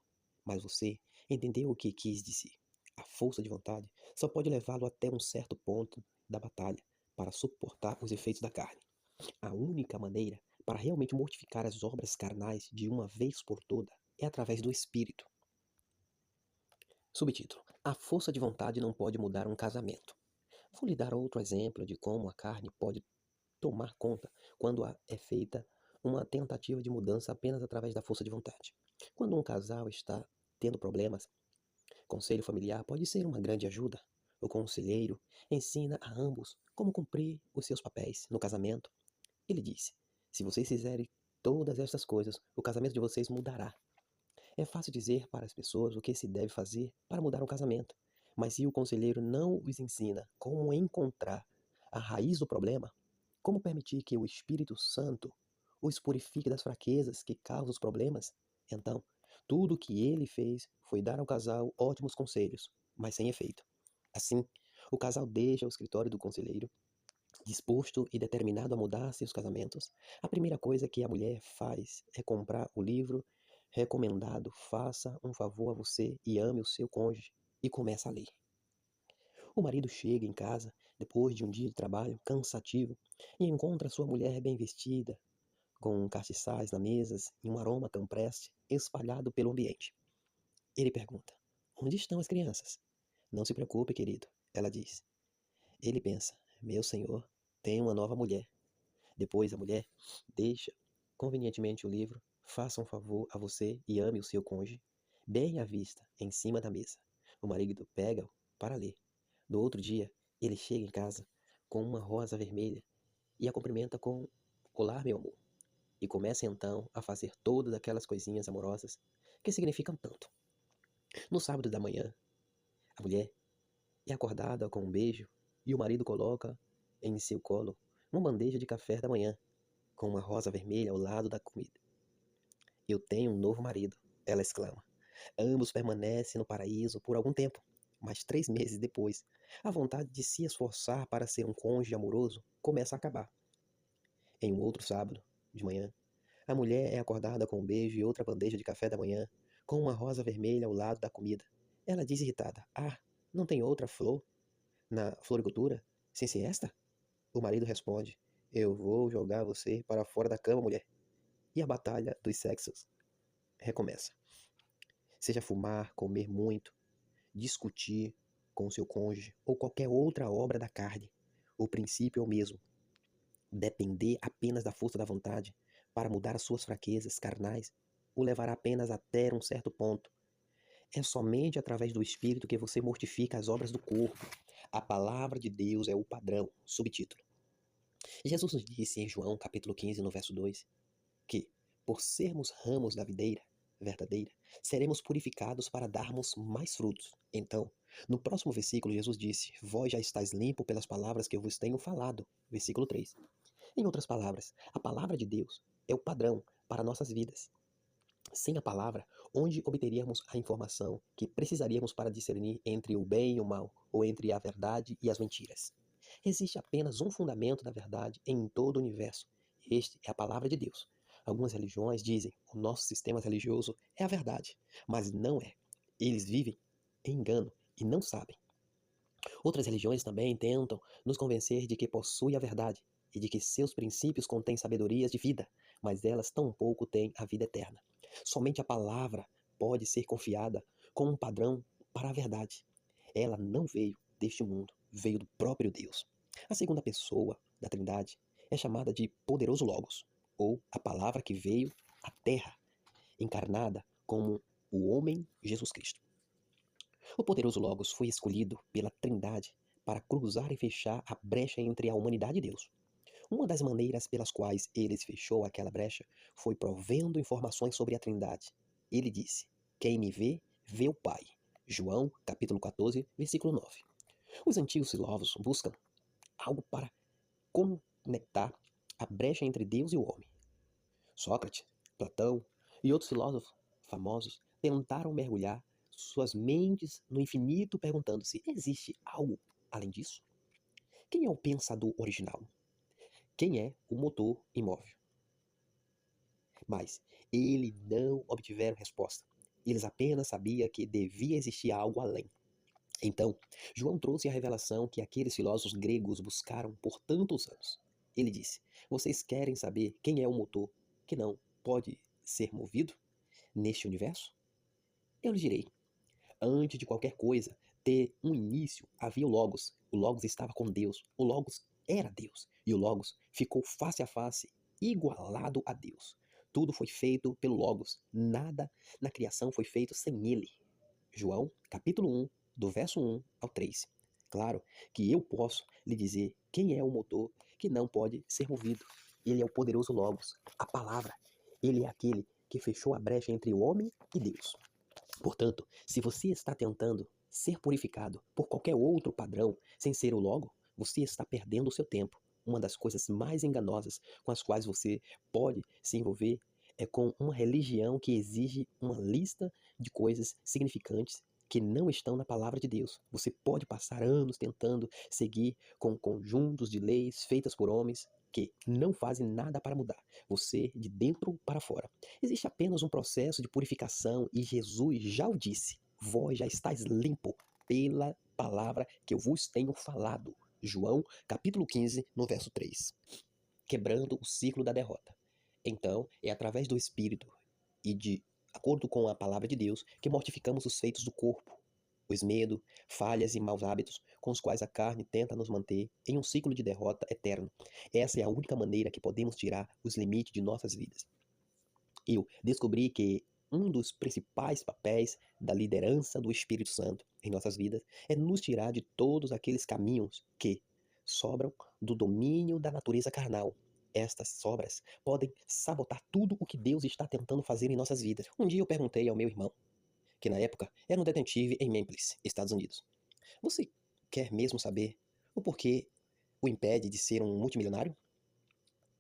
mas você entendeu o que quis dizer. A força de vontade só pode levá-lo até um certo ponto da batalha para suportar os efeitos da carne. A única maneira para realmente mortificar as obras carnais de uma vez por toda é através do Espírito. Subtítulo: A força de vontade não pode mudar um casamento. Vou lhe dar outro exemplo de como a carne pode tomar conta quando é feita uma tentativa de mudança apenas através da força de vontade. Quando um casal está tendo problemas, conselho familiar pode ser uma grande ajuda. O conselheiro ensina a ambos como cumprir os seus papéis no casamento. Ele disse: Se vocês fizerem todas estas coisas, o casamento de vocês mudará. É fácil dizer para as pessoas o que se deve fazer para mudar um casamento, mas se o conselheiro não os ensina como encontrar a raiz do problema, como permitir que o Espírito Santo os purifique das fraquezas que causam os problemas, então tudo o que ele fez foi dar ao casal ótimos conselhos, mas sem efeito. Assim, o casal deixa o escritório do conselheiro, disposto e determinado a mudar seus casamentos. A primeira coisa que a mulher faz é comprar o livro recomendado Faça um Favor a Você e Ame o Seu Cônjuge e começa a ler. O marido chega em casa, depois de um dia de trabalho cansativo, e encontra sua mulher bem vestida, com castiçais na mesa e um aroma campreste espalhado pelo ambiente. Ele pergunta: Onde estão as crianças? Não se preocupe, querido, ela diz. Ele pensa: Meu senhor, tem uma nova mulher. Depois a mulher deixa convenientemente o livro Faça um Favor a Você e Ame o Seu Cônjuge bem à vista, em cima da mesa. O marido pega-o para ler. No outro dia, ele chega em casa com uma rosa vermelha e a cumprimenta com Olá, meu amor. E começa então a fazer todas aquelas coisinhas amorosas que significam tanto. No sábado da manhã, a mulher é acordada com um beijo e o marido coloca em seu colo uma bandeja de café da manhã com uma rosa vermelha ao lado da comida. Eu tenho um novo marido, ela exclama. Ambos permanecem no paraíso por algum tempo, mas 3 meses depois, a vontade de se esforçar para ser um cônjuge amoroso começa a acabar. Em um outro sábado, de manhã, a mulher é acordada com um beijo e outra bandeja de café da manhã, com uma rosa vermelha ao lado da comida. Ela diz irritada: Ah, não tem outra flor na floricultura sem ser esta? O marido responde: Eu vou jogar você para fora da cama, mulher. E a batalha dos sexos recomeça. Seja fumar, comer muito, discutir com o seu cônjuge ou qualquer outra obra da carne, o princípio é o mesmo. Depender apenas da força da vontade para mudar as suas fraquezas carnais o levará apenas até um certo ponto. É somente através do Espírito que você mortifica as obras do corpo. A palavra de Deus é o padrão. Subtítulo. Jesus nos disse em João capítulo 15, no verso 2, que, por sermos ramos da videira verdadeira, seremos purificados para darmos mais frutos. Então, no próximo versículo, Jesus disse: Vós já estáis limpo pelas palavras que eu vos tenho falado. Versículo 3. Em outras palavras, a palavra de Deus é o padrão para nossas vidas. Sem a palavra, onde obteríamos a informação que precisaríamos para discernir entre o bem e o mal, ou entre a verdade e as mentiras? Existe apenas um fundamento da verdade em todo o universo. Este é a palavra de Deus. Algumas religiões dizem que o nosso sistema religioso é a verdade, mas não é. Eles vivem em engano e não sabem. Outras religiões também tentam nos convencer de que possui a verdade e de que seus princípios contêm sabedorias de vida, mas elas tampouco têm a vida eterna. Somente a palavra pode ser confiada como um padrão para a verdade. Ela não veio deste mundo, veio do próprio Deus. A segunda pessoa da Trindade é chamada de Poderoso Logos, ou a palavra que veio à Terra, encarnada como o homem Jesus Cristo. O poderoso Logos foi escolhido pela Trindade para cruzar e fechar a brecha entre a humanidade e Deus. Uma das maneiras pelas quais ele fechou aquela brecha foi provendo informações sobre a Trindade. Ele disse: Quem me vê, vê o Pai. João, capítulo 14, versículo 9. Os antigos filósofos buscam algo para conectar a brecha entre Deus e o homem. Sócrates, Platão e outros filósofos famosos tentaram mergulhar suas mentes no infinito perguntando-se: existe algo além disso? Quem é o pensador original? Quem é o motor imóvel? Mas eles não obtiveram resposta. Eles apenas sabiam que devia existir algo além. Então, João trouxe a revelação que aqueles filósofos gregos buscaram por tantos anos. Ele disse: Vocês querem saber quem é o motor que não pode ser movido neste universo? Eu lhes direi: antes de qualquer coisa ter um início, havia o Logos. O Logos estava com Deus. O Logos era Deus. E o Logos ficou face a face, igualado a Deus. Tudo foi feito pelo Logos. Nada na criação foi feito sem ele. João, capítulo 1, do verso 1 ao 3. Claro que eu posso lhe dizer quem é o motor que não pode ser movido. Ele é o poderoso Logos, a palavra. Ele é aquele que fechou a brecha entre o homem e Deus. Portanto, se você está tentando ser purificado por qualquer outro padrão sem ser o Logo, você está perdendo o seu tempo. Uma das coisas mais enganosas com as quais você pode se envolver é com uma religião que exige uma lista de coisas significantes que não estão na palavra de Deus. Você pode passar anos tentando seguir com conjuntos de leis feitas por homens que não fazem nada para mudar você de dentro para fora. Existe apenas um processo de purificação e Jesus já o disse: Vós já estáis limpo pela palavra que eu vos tenho falado. João, capítulo 15, no verso 3. Quebrando o ciclo da derrota. Então, é através do Espírito e de acordo com a palavra de Deus que mortificamos os feitos do corpo, os medos, falhas e maus hábitos com os quais a carne tenta nos manter em um ciclo de derrota eterno. Essa é a única maneira que podemos tirar os limites de nossas vidas. Eu descobri que um dos principais papéis da liderança do Espírito Santo em nossas vidas é nos tirar de todos aqueles caminhos que sobram do domínio da natureza carnal. Estas sobras podem sabotar tudo o que Deus está tentando fazer em nossas vidas. Um dia eu perguntei ao meu irmão, que na época era um detetive em Memphis, Estados Unidos: Você quer mesmo saber o porquê o impede de ser um multimilionário?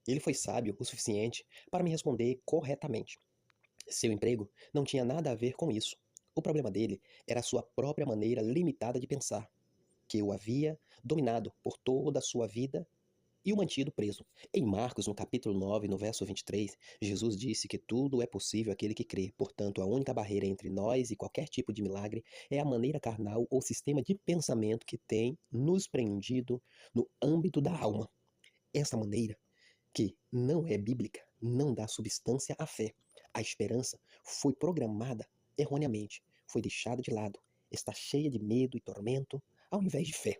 Ele foi sábio o suficiente para me responder corretamente. Seu emprego não tinha nada a ver com isso. O problema dele era a sua própria maneira limitada de pensar, que o havia dominado por toda a sua vida e o mantido preso. Em Marcos, no capítulo 9, no verso 23, Jesus disse que tudo é possível àquele que crê. Portanto, a única barreira entre nós e qualquer tipo de milagre é a maneira carnal ou sistema de pensamento que tem nos prendido no âmbito da alma. Essa maneira, que não é bíblica, não dá substância à fé. A esperança foi programada erroneamente, foi deixada de lado, está cheia de medo e tormento, ao invés de fé.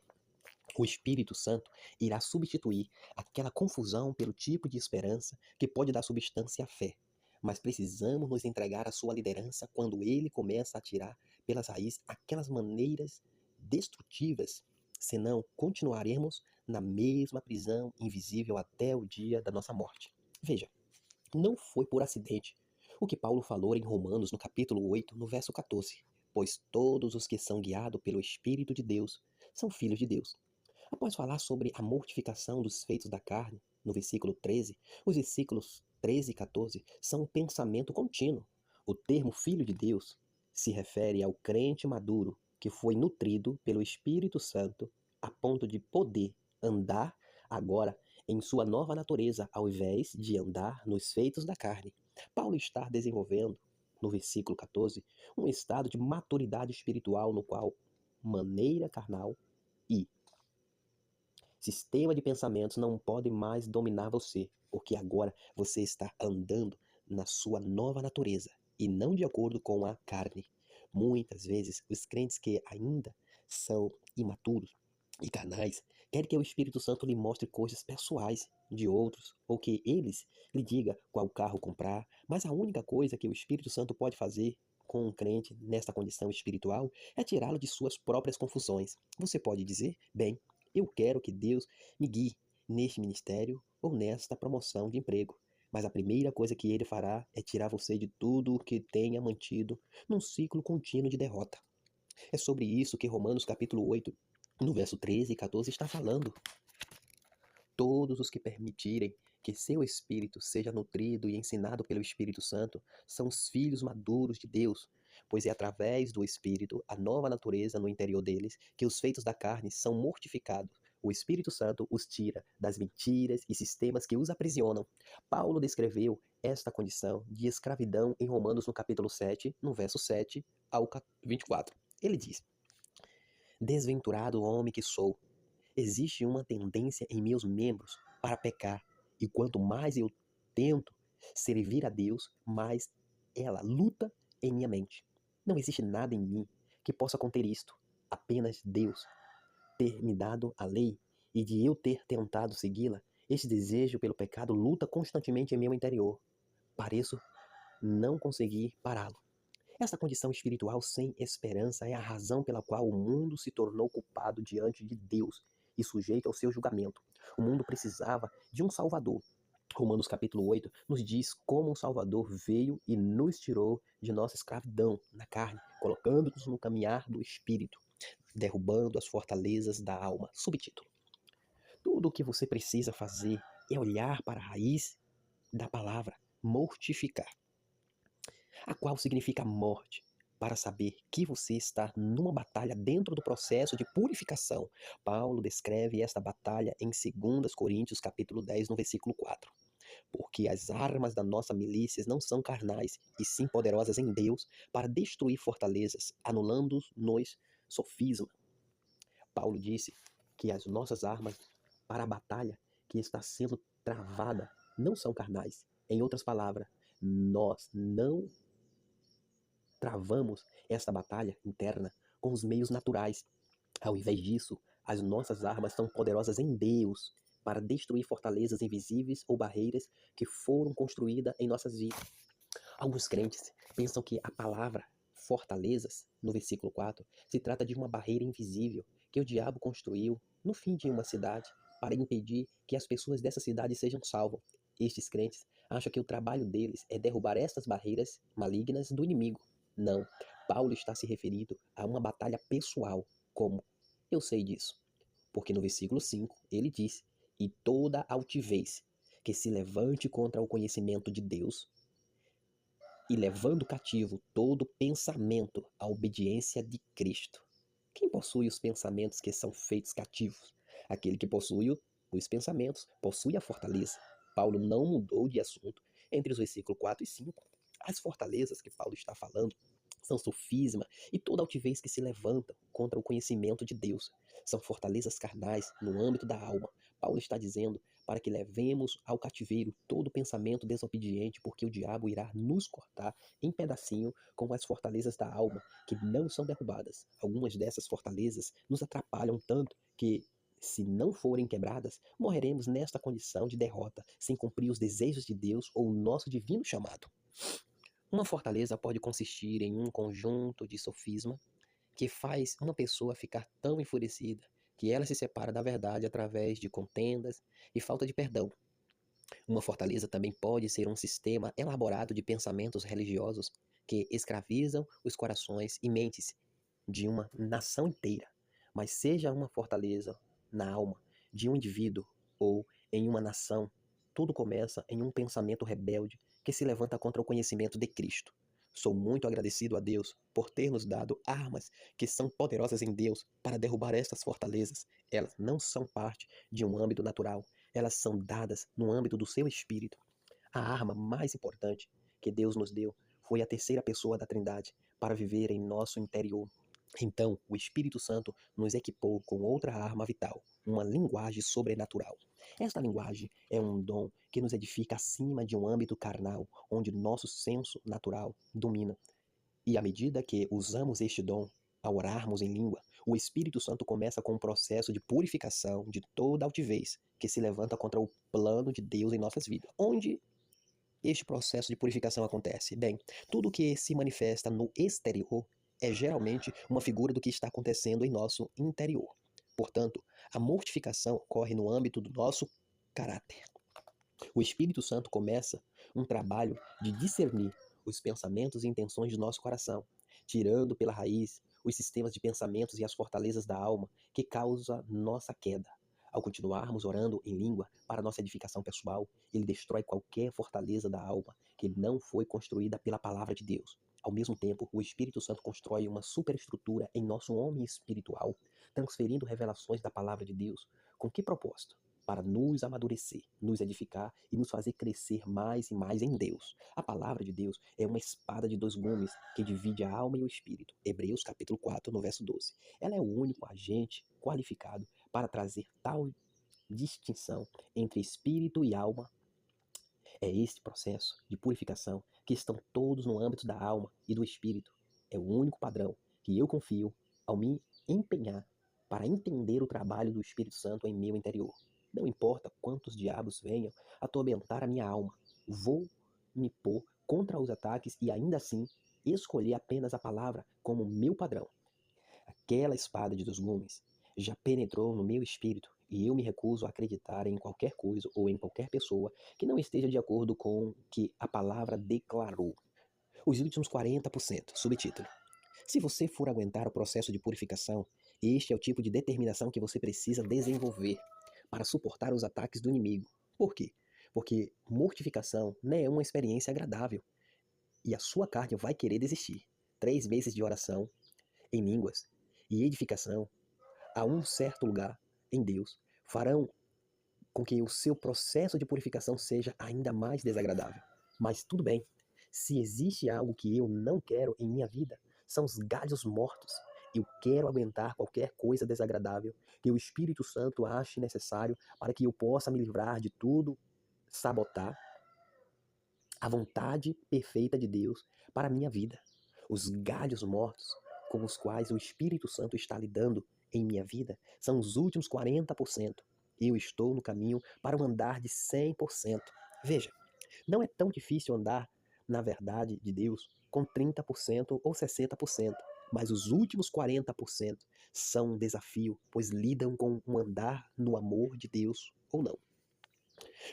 O Espírito Santo irá substituir aquela confusão pelo tipo de esperança que pode dar substância à fé. Mas precisamos nos entregar à sua liderança quando ele começa a tirar pelas raízes aquelas maneiras destrutivas senão continuaremos na mesma prisão invisível até o dia da nossa morte. Veja, não foi por acidente o que Paulo falou em Romanos, no capítulo 8, no verso 14. Pois todos os que são guiados pelo Espírito de Deus são filhos de Deus. Após falar sobre a mortificação dos feitos da carne, no versículo 13, os versículos 13 e 14 são um pensamento contínuo. O termo filho de Deus se refere ao crente maduro que foi nutrido pelo Espírito Santo a ponto de poder andar agora em sua nova natureza, ao invés de andar nos feitos da carne. Paulo está desenvolvendo, no versículo 14, um estado de maturidade espiritual no qual maneira carnal e sistema de pensamentos não podem mais dominar você, porque agora você está andando na sua nova natureza e não de acordo com a carne. Muitas vezes, os crentes que ainda são imaturos e carnais querem que o Espírito Santo lhe mostre coisas pessoais de outros, ou que eles lhe diga qual carro comprar, mas a única coisa que o Espírito Santo pode fazer com um crente nesta condição espiritual é tirá-lo de suas próprias confusões. Você pode dizer, bem, eu quero que Deus me guie neste ministério ou nesta promoção de emprego. Mas a primeira coisa que ele fará é tirar você de tudo o que tenha mantido num ciclo contínuo de derrota. É sobre isso que Romanos capítulo 8, no verso 13 e 14 está falando. Todos os que permitirem que seu espírito seja nutrido e ensinado pelo Espírito Santo são os filhos maduros de Deus, pois é através do Espírito, a nova natureza no interior deles, que os feitos da carne são mortificados. O Espírito Santo os tira das mentiras e sistemas que os aprisionam. Paulo descreveu esta condição de escravidão em Romanos no capítulo 7, no verso 7 ao 24. Ele diz: Desventurado homem que sou, existe uma tendência em meus membros para pecar, e quanto mais eu tento servir a Deus, mais ela luta em minha mente. Não existe nada em mim que possa conter isto, apenas Deus ter me dado a lei e de eu ter tentado segui-la. Este desejo pelo pecado luta constantemente em meu interior. Pareço não conseguir pará-lo. Essa condição espiritual sem esperança é a razão pela qual o mundo se tornou culpado diante de Deus e sujeito ao seu julgamento. O mundo precisava de um Salvador. Romanos capítulo 8 nos diz como um Salvador veio e nos tirou de nossa escravidão na carne, colocando-nos no caminhar do Espírito, derrubando as fortalezas da alma. Subtítulo: tudo o que você precisa fazer é olhar para a raiz da palavra mortificar, a qual significa morte, para saber que você está numa batalha dentro do processo de purificação. Paulo descreve esta batalha em 2 Coríntios capítulo 10, no versículo 4. Porque as armas da nossa milícia não são carnais, e sim poderosas em Deus para destruir fortalezas, anulando-nos sofisma. Paulo disse que as nossas armas para a batalha que está sendo travada não são carnais. Em outras palavras, nós não travamos esta batalha interna com os meios naturais. Ao invés disso, as nossas armas são poderosas em Deus para destruir fortalezas invisíveis ou barreiras que foram construídas em nossas vidas. Alguns crentes pensam que a palavra fortalezas, no versículo 4, se trata de uma barreira invisível que o diabo construiu no fim de uma cidade para impedir que as pessoas dessa cidade sejam salvas. Estes crentes acham que o trabalho deles é derrubar estas barreiras malignas do inimigo. Não, Paulo está se referindo a uma batalha pessoal. Como? Eu sei disso. Porque no versículo 5 ele diz: e toda altivez que se levante contra o conhecimento de Deus, e levando cativo todo pensamento à obediência de Cristo. Quem possui os pensamentos que são feitos cativos? Aquele que possui os pensamentos, possui a fortaleza. Paulo não mudou de assunto entre os versículos 4 e 5. As fortalezas que Paulo está falando são sofisma e toda altivez que se levanta contra o conhecimento de Deus. São fortalezas carnais no âmbito da alma. Paulo está dizendo para que levemos ao cativeiro todo pensamento desobediente, porque o diabo irá nos cortar em pedacinho com as fortalezas da alma, que não são derrubadas. Algumas dessas fortalezas nos atrapalham tanto que, se não forem quebradas, morreremos nesta condição de derrota, sem cumprir os desejos de Deus ou o nosso divino chamado. Uma fortaleza pode consistir em um conjunto de sofisma que faz uma pessoa ficar tão enfurecida que ela se separa da verdade através de contendas e falta de perdão. Uma fortaleza também pode ser um sistema elaborado de pensamentos religiosos que escravizam os corações e mentes de uma nação inteira. Mas seja uma fortaleza na alma de um indivíduo ou em uma nação, tudo começa em um pensamento rebelde que se levanta contra o conhecimento de Cristo. Sou muito agradecido a Deus por ter nos dado armas que são poderosas em Deus para derrubar estas fortalezas. Elas não são parte de um âmbito natural, elas são dadas no âmbito do seu espírito. A arma mais importante que Deus nos deu foi a terceira pessoa da Trindade para viver em nosso interior. Então, o Espírito Santo nos equipou com outra arma vital, uma linguagem sobrenatural. Esta linguagem é um dom que nos edifica acima de um âmbito carnal, onde nosso senso natural domina. E à medida que usamos este dom, ao orarmos em língua, o Espírito Santo começa com um processo de purificação de toda altivez que se levanta contra o plano de Deus em nossas vidas. Onde este processo de purificação acontece? Bem, tudo que se manifesta no exterior é geralmente uma figura do que está acontecendo em nosso interior. Portanto, a mortificação ocorre no âmbito do nosso caráter. O Espírito Santo começa um trabalho de discernir os pensamentos e intenções do nosso coração, tirando pela raiz os sistemas de pensamentos e as fortalezas da alma que causam nossa queda. Ao continuarmos orando em língua para nossa edificação pessoal, ele destrói qualquer fortaleza da alma que não foi construída pela palavra de Deus. Ao mesmo tempo, o Espírito Santo constrói uma superestrutura em nosso homem espiritual, transferindo revelações da palavra de Deus. Com que propósito? Para nos amadurecer, nos edificar e nos fazer crescer mais e mais em Deus. A palavra de Deus é uma espada de dois gumes que divide a alma e o espírito. Hebreus capítulo 4, no verso 12. Ela é o único agente qualificado para trazer tal distinção entre espírito e alma. É este processo de purificação que estão todos no âmbito da alma e do espírito. É o único padrão que eu confio ao me empenhar para entender o trabalho do Espírito Santo em meu interior. Não importa quantos diabos venham atormentar a minha alma, vou me pôr contra os ataques e ainda assim escolher apenas a palavra como meu padrão. Aquela espada de dois gumes já penetrou no meu espírito e eu me recuso a acreditar em qualquer coisa ou em qualquer pessoa que não esteja de acordo com o que a palavra declarou. Os últimos 40%, subtítulo. Se você for aguentar o processo de purificação, este é o tipo de determinação que você precisa desenvolver para suportar os ataques do inimigo. Por quê? Porque mortificação não é uma experiência agradável e a sua carne vai querer desistir. 3 meses de oração em línguas e edificação a um certo lugar em Deus farão com que o seu processo de purificação seja ainda mais desagradável. Mas tudo bem, se existe algo que eu não quero em minha vida, são os galhos mortos. Eu quero aguentar qualquer coisa desagradável que o Espírito Santo ache necessário para que eu possa me livrar de tudo, sabotar a vontade perfeita de Deus para a minha vida. Os galhos mortos com os quais o Espírito Santo está lidando em minha vida são os últimos 40%. Eu estou no caminho para um andar de 100%. Veja, não é tão difícil andar na verdade de Deus com 30% ou 60%, mas os últimos 40% são um desafio, pois lidam com um andar no amor de Deus ou não.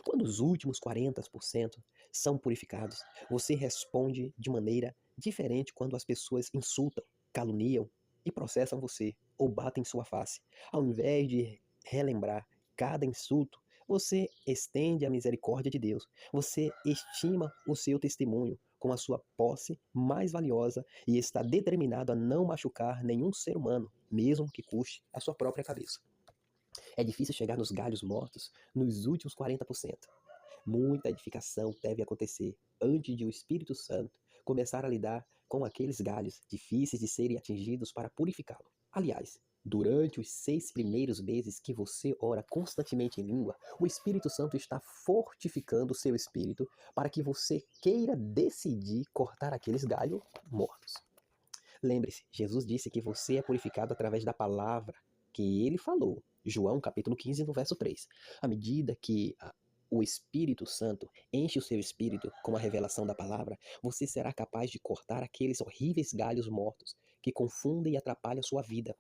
Quando os últimos 40% são purificados, você responde de maneira diferente quando as pessoas insultam, caluniam e processam você ou batem sua face. Ao invés de relembrar cada insulto, você estende a misericórdia de Deus. Você estima o seu testemunho como a sua posse mais valiosa e está determinado a não machucar nenhum ser humano, mesmo que custe a sua própria cabeça. É difícil chegar nos galhos mortos nos últimos 40%. Muita edificação deve acontecer antes de o Espírito Santo começar a lidar com aqueles galhos difíceis de serem atingidos para purificá-lo. Aliás, durante os 6 primeiros meses que você ora constantemente em língua, o Espírito Santo está fortificando o seu espírito para que você queira decidir cortar aqueles galhos mortos. Lembre-se, Jesus disse que você é purificado através da palavra que ele falou. João capítulo 15, no verso 3. À medida que o Espírito Santo enche o seu espírito com a revelação da palavra, você será capaz de cortar aqueles horríveis galhos mortos que confundem e atrapalham a sua vida.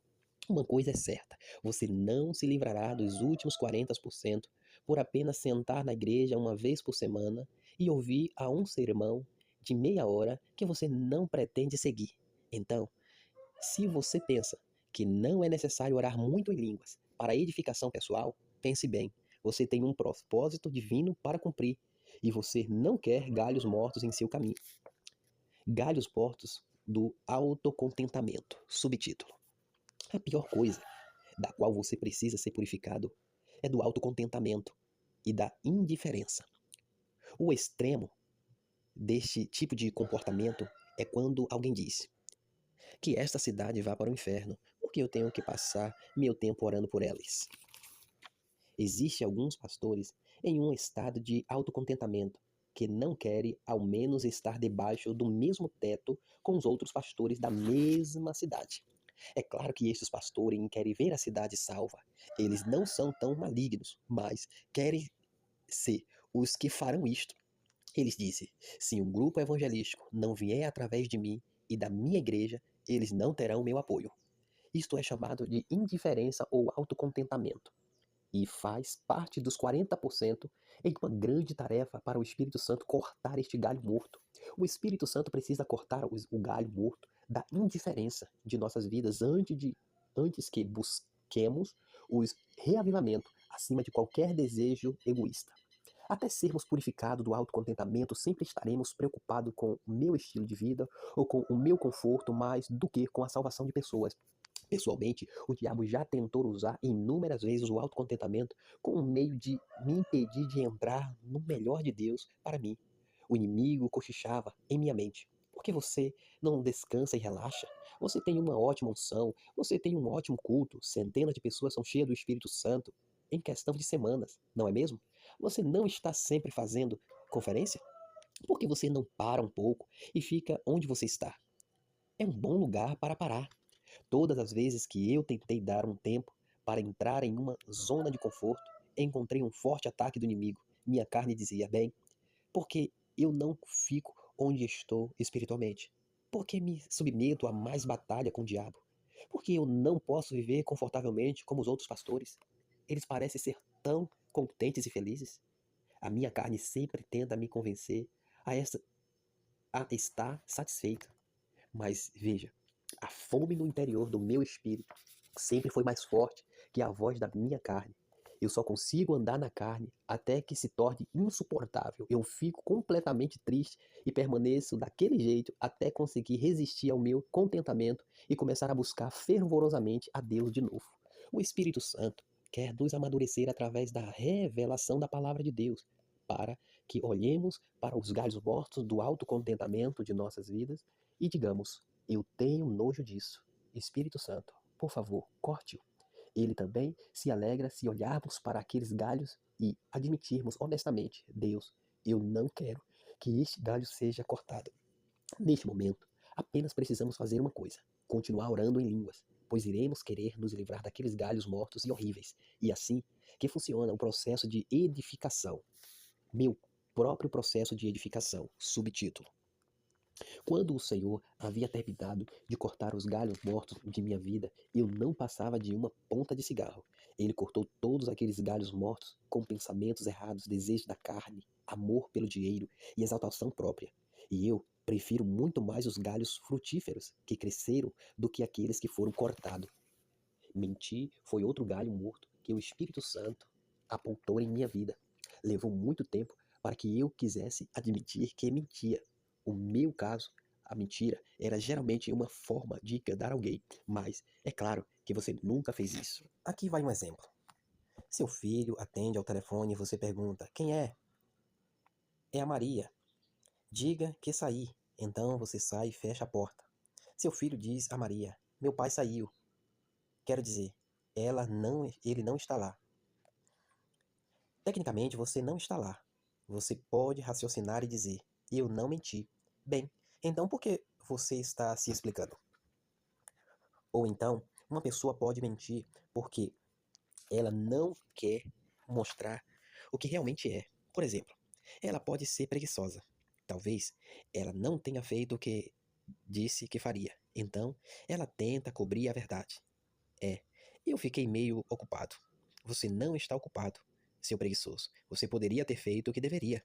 Uma coisa é certa, você não se livrará dos últimos 40% por apenas sentar na igreja uma vez por semana e ouvir a um sermão de meia hora que você não pretende seguir. Então, se você pensa que não é necessário orar muito em línguas para a edificação pessoal, pense bem. Você tem um propósito divino para cumprir e você não quer galhos mortos em seu caminho. Galhos mortos do autocontentamento. Subtítulo: a pior coisa da qual você precisa ser purificado é do autocontentamento e da indiferença. O extremo deste tipo de comportamento é quando alguém diz que esta cidade vá para o inferno, porque eu tenho que passar meu tempo orando por elas. Existem alguns pastores em um estado de autocontentamento que não querem ao menos estar debaixo do mesmo teto com os outros pastores da mesma cidade. É claro que estes pastores querem ver a cidade salva. Eles não são tão malignos, mas querem ser os que farão isto. Eles dizem: se um grupo evangelístico não vier através de mim e da minha igreja, eles não terão meu apoio. Isto é chamado de indiferença ou autocontentamento e faz parte dos 40% em uma grande tarefa para o Espírito Santo cortar este galho morto. O Espírito Santo precisa cortar o galho morto da indiferença de nossas vidas antes que busquemos o reavivamento acima de qualquer desejo egoísta. Até sermos purificados do autocontentamento, sempre estaremos preocupados com o meu estilo de vida ou com o meu conforto mais do que com a salvação de pessoas. Pessoalmente, o diabo já tentou usar inúmeras vezes o autocontentamento como um meio de me impedir de entrar no melhor de Deus para mim. O inimigo cochichava em minha mente: por que você não descansa e relaxa? Você tem uma ótima unção, você tem um ótimo culto, centenas de pessoas são cheias do Espírito Santo em questão de semanas, não é mesmo? Você não está sempre fazendo conferência? Por que você não para um pouco e fica onde você está? É um bom lugar para parar. Todas as vezes que eu tentei dar um tempo para entrar em uma zona de conforto, encontrei um forte ataque do inimigo. Minha carne dizia: bem, porque eu não fico onde estou espiritualmente? Porque me submeto a mais batalha com o diabo? Porque eu não posso viver confortavelmente como os outros pastores? Eles parecem ser tão contentes e felizes. A minha carne sempre tenta me convencer a estar satisfeita. Mas veja, a fome no interior do meu espírito sempre foi mais forte que a voz da minha carne. Eu só consigo andar na carne até que se torne insuportável. Eu fico completamente triste e permaneço daquele jeito até conseguir resistir ao meu contentamento e começar a buscar fervorosamente a Deus de novo. O Espírito Santo quer nos amadurecer através da revelação da palavra de Deus, para que olhemos para os galhos mortos do autocontentamento de nossas vidas e digamos: eu tenho nojo disso. Espírito Santo, por favor, corte-o. Ele também se alegra se olharmos para aqueles galhos e admitirmos honestamente: Deus, eu não quero que este galho seja cortado. Neste momento, apenas precisamos fazer uma coisa: continuar orando em línguas, pois iremos querer nos livrar daqueles galhos mortos e horríveis. E assim que funciona o processo de edificação. Meu próprio processo de edificação. Subtítulo: quando o Senhor havia terminado de cortar os galhos mortos de minha vida, eu não passava de uma ponta de cigarro. Ele cortou todos aqueles galhos mortos com pensamentos errados, desejos da carne, amor pelo dinheiro e exaltação própria. E eu prefiro muito mais os galhos frutíferos que cresceram do que aqueles que foram cortados. Mentir foi outro galho morto que o Espírito Santo apontou em minha vida. Levou muito tempo para que eu quisesse admitir que mentia. O meu caso, a mentira era geralmente uma forma de enganar alguém, mas é claro que você nunca fez isso. Aqui vai um exemplo. Seu filho atende ao telefone e você pergunta: quem é? É a Maria. Diga que saí. Então você sai e fecha a porta. Seu filho diz a Maria: meu pai saiu. Quero dizer, ele não está lá. Tecnicamente, você não está lá. Você pode raciocinar e dizer: eu não menti. Bem, então por que você está se explicando? Ou então, uma pessoa pode mentir porque ela não quer mostrar o que realmente é. Por exemplo, ela pode ser preguiçosa. Talvez ela não tenha feito o que disse que faria. Então, ela tenta cobrir a verdade. Eu fiquei meio ocupado. Você não está ocupado, seu preguiçoso. Você poderia ter feito o que deveria.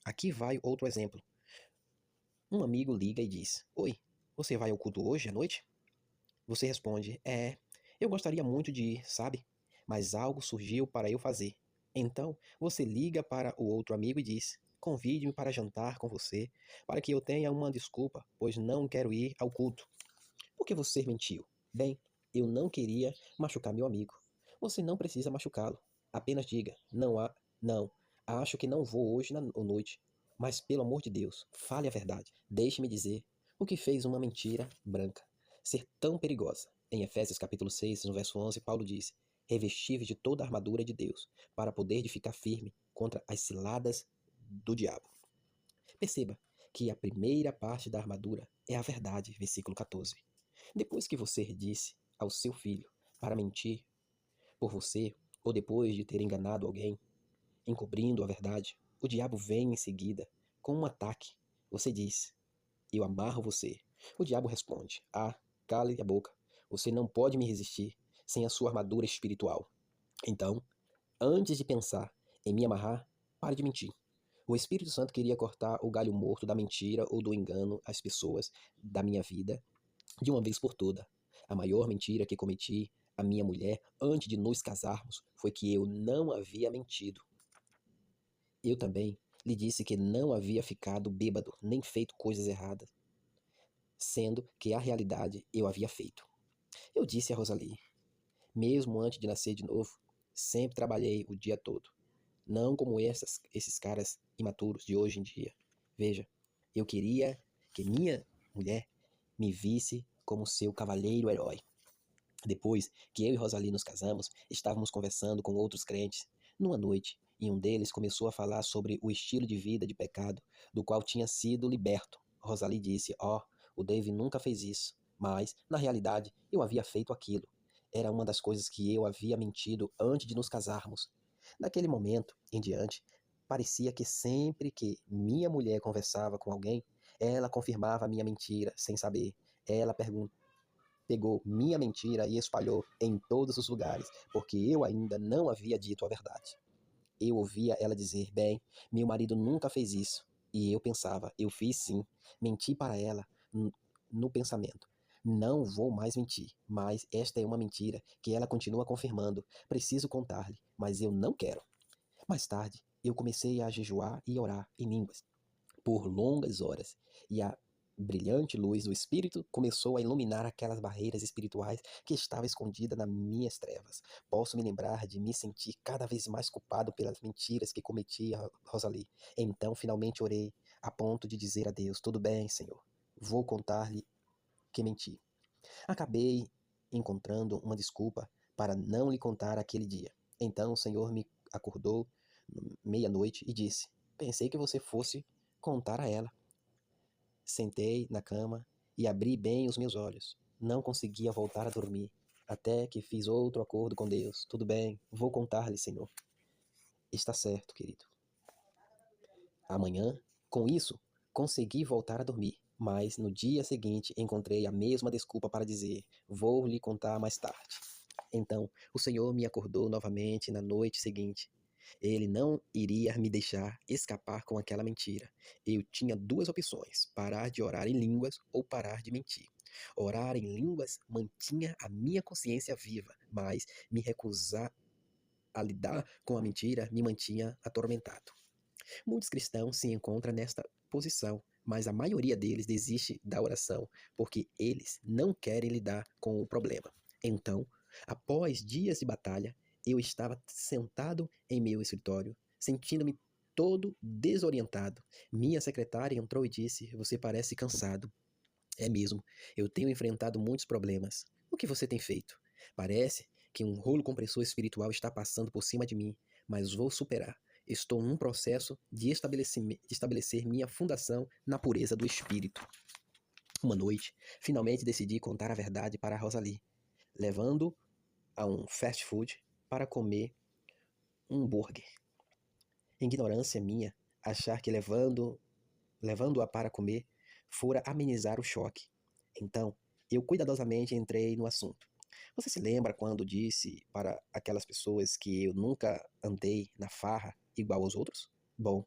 Aqui vai outro exemplo. Um amigo liga e diz: Oi, você vai ao culto hoje à noite? Você responde: eu gostaria muito de ir, sabe? Mas algo surgiu para eu fazer. Então, você liga para o outro amigo e diz: Convide-me para jantar com você, para que eu tenha uma desculpa, pois não quero ir ao culto. Por que você mentiu? Bem, eu não queria machucar meu amigo. Você não precisa machucá-lo. Apenas diga: não, acho que não vou hoje à noite. Mas pelo amor de Deus, fale a verdade. Deixe-me dizer o que fez uma mentira branca ser tão perigosa. Em Efésios capítulo 6, no verso 11, Paulo diz: Revestíveis de toda a armadura de Deus, para poder ficar firme contra as ciladas do diabo. Perceba que a primeira parte da armadura é a verdade, versículo 14. Depois que você disse ao seu filho para mentir por você, ou depois de ter enganado alguém, encobrindo a verdade, o diabo vem em seguida com um ataque. Você diz: Eu amarro você. O diabo responde: cale a boca. Você não pode me resistir sem a sua armadura espiritual. Então, antes de pensar em me amarrar, pare de mentir. O Espírito Santo queria cortar o galho morto da mentira ou do engano às pessoas da minha vida de uma vez por toda. A maior mentira que cometi à minha mulher antes de nos casarmos foi que eu não havia mentido. Eu também lhe disse que não havia ficado bêbado nem feito coisas erradas, sendo que a realidade eu havia feito. Eu disse a Rosalie: mesmo antes de nascer de novo, sempre trabalhei o dia todo. Não como esses caras imaturos de hoje em dia. Veja, eu queria que minha mulher me visse como seu cavalheiro herói. Depois que eu e Rosalie nos casamos, estávamos conversando com outros crentes numa noite, e um deles começou a falar sobre o estilo de vida de pecado do qual tinha sido liberto. Rosalie disse: o Dave nunca fez isso, mas, na realidade, eu havia feito aquilo. Era uma das coisas que eu havia mentido antes de nos casarmos. Daquele momento em diante, parecia que sempre que minha mulher conversava com alguém, ela confirmava a minha mentira sem saber. Ela pegou minha mentira e espalhou em todos os lugares, porque eu ainda não havia dito a verdade. Eu ouvia ela dizer: bem, meu marido nunca fez isso. E eu pensava: eu fiz sim. Menti para ela no pensamento: não vou mais mentir. Mas esta é uma mentira que ela continua confirmando. Preciso contar-lhe, mas eu não quero. Mais tarde, eu comecei a jejuar e orar em línguas por longas horas, e a brilhante luz do Espírito começou a iluminar aquelas barreiras espirituais que estavam escondidas nas minhas trevas. Posso me lembrar de me sentir cada vez mais culpado pelas mentiras que cometia, Rosalie. Então, finalmente orei, a ponto de dizer a Deus: tudo bem, Senhor, vou contar-lhe que menti. Acabei encontrando uma desculpa para não lhe contar aquele dia. Então o Senhor me acordou meia-noite e disse: pensei que você fosse contar a ela. Sentei na cama e abri bem os meus olhos. Não conseguia voltar a dormir, até que fiz outro acordo com Deus. Tudo bem, vou contar-lhe, Senhor. Está certo, querido. Amanhã, com isso, consegui voltar a dormir, mas no dia seguinte encontrei a mesma desculpa para dizer: vou lhe contar mais tarde. Então, o Senhor me acordou novamente na noite seguinte. Ele não iria me deixar escapar com aquela mentira. Eu tinha duas opções: parar de orar em línguas ou parar de mentir. Orar em línguas mantinha a minha consciência viva, mas me recusar a lidar com a mentira me mantinha atormentado. Muitos cristãos se encontram nesta posição, mas a maioria deles desiste da oração porque eles não querem lidar com o problema. Então, após dias de batalha, eu estava sentado em meu escritório, sentindo-me todo desorientado. Minha secretária entrou e disse: Você parece cansado. É mesmo, eu tenho enfrentado muitos problemas. O que você tem feito? Parece que um rolo compressor espiritual está passando por cima de mim, mas vou superar. Estou num processo de estabelecer minha fundação na pureza do espírito. Uma noite, finalmente decidi contar a verdade para a Rosalie, levando a um fast food para comer um hambúrguer. Ignorância minha, achar que levando-a para comer fora amenizar o choque. Então, eu cuidadosamente entrei no assunto. Você se lembra quando disse para aquelas pessoas que eu nunca andei na farra igual aos outros? Bom,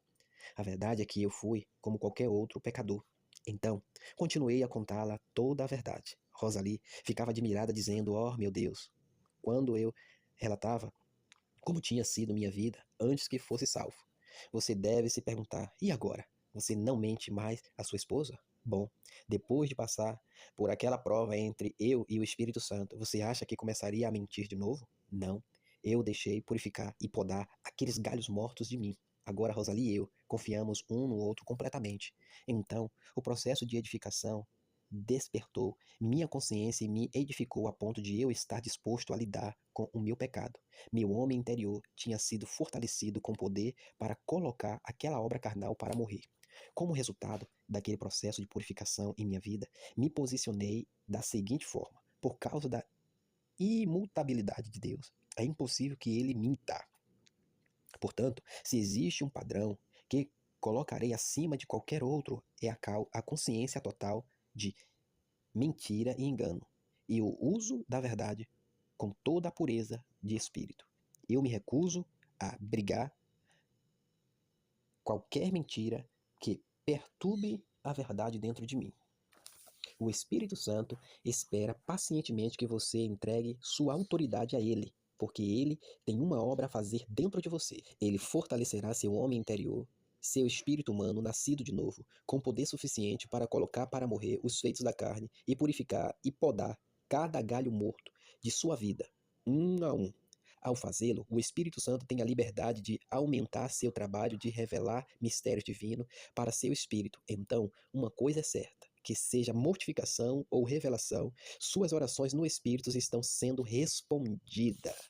a verdade é que eu fui como qualquer outro pecador. Então, continuei a contá-la toda a verdade. Rosalie ficava admirada, dizendo: Oh, meu Deus! Quando eu relatava como tinha sido minha vida antes que fosse salvo. Você deve se perguntar: e agora? Você não mente mais à sua esposa? Bom, depois de passar por aquela prova entre eu e o Espírito Santo, você acha que começaria a mentir de novo? Não. Eu deixei purificar e podar aqueles galhos mortos de mim. Agora Rosalie e eu confiamos um no outro completamente. Então, o processo de edificação despertou minha consciência e me edificou a ponto de eu estar disposto a lidar com o meu pecado. Meu homem interior tinha sido fortalecido com poder para colocar aquela obra carnal para morrer. Como resultado daquele processo de purificação em minha vida, me posicionei da seguinte forma: por causa da imutabilidade de Deus, é impossível que ele minta. Portanto, se existe um padrão que colocarei acima de qualquer outro, é a consciência total de mentira e engano, e o uso da verdade com toda a pureza de espírito. Eu me recuso a brigar qualquer mentira que perturbe a verdade dentro de mim. O Espírito Santo espera pacientemente que você entregue sua autoridade a Ele, porque Ele tem uma obra a fazer dentro de você. Ele fortalecerá seu homem interior, seu espírito humano nascido de novo, com poder suficiente para colocar para morrer os feitos da carne e purificar e podar cada galho morto de sua vida, um a um. Ao fazê-lo, o Espírito Santo tem a liberdade de aumentar seu trabalho de revelar mistérios divinos para seu espírito. Então, uma coisa é certa: que seja mortificação ou revelação, suas orações no Espírito estão sendo respondidas.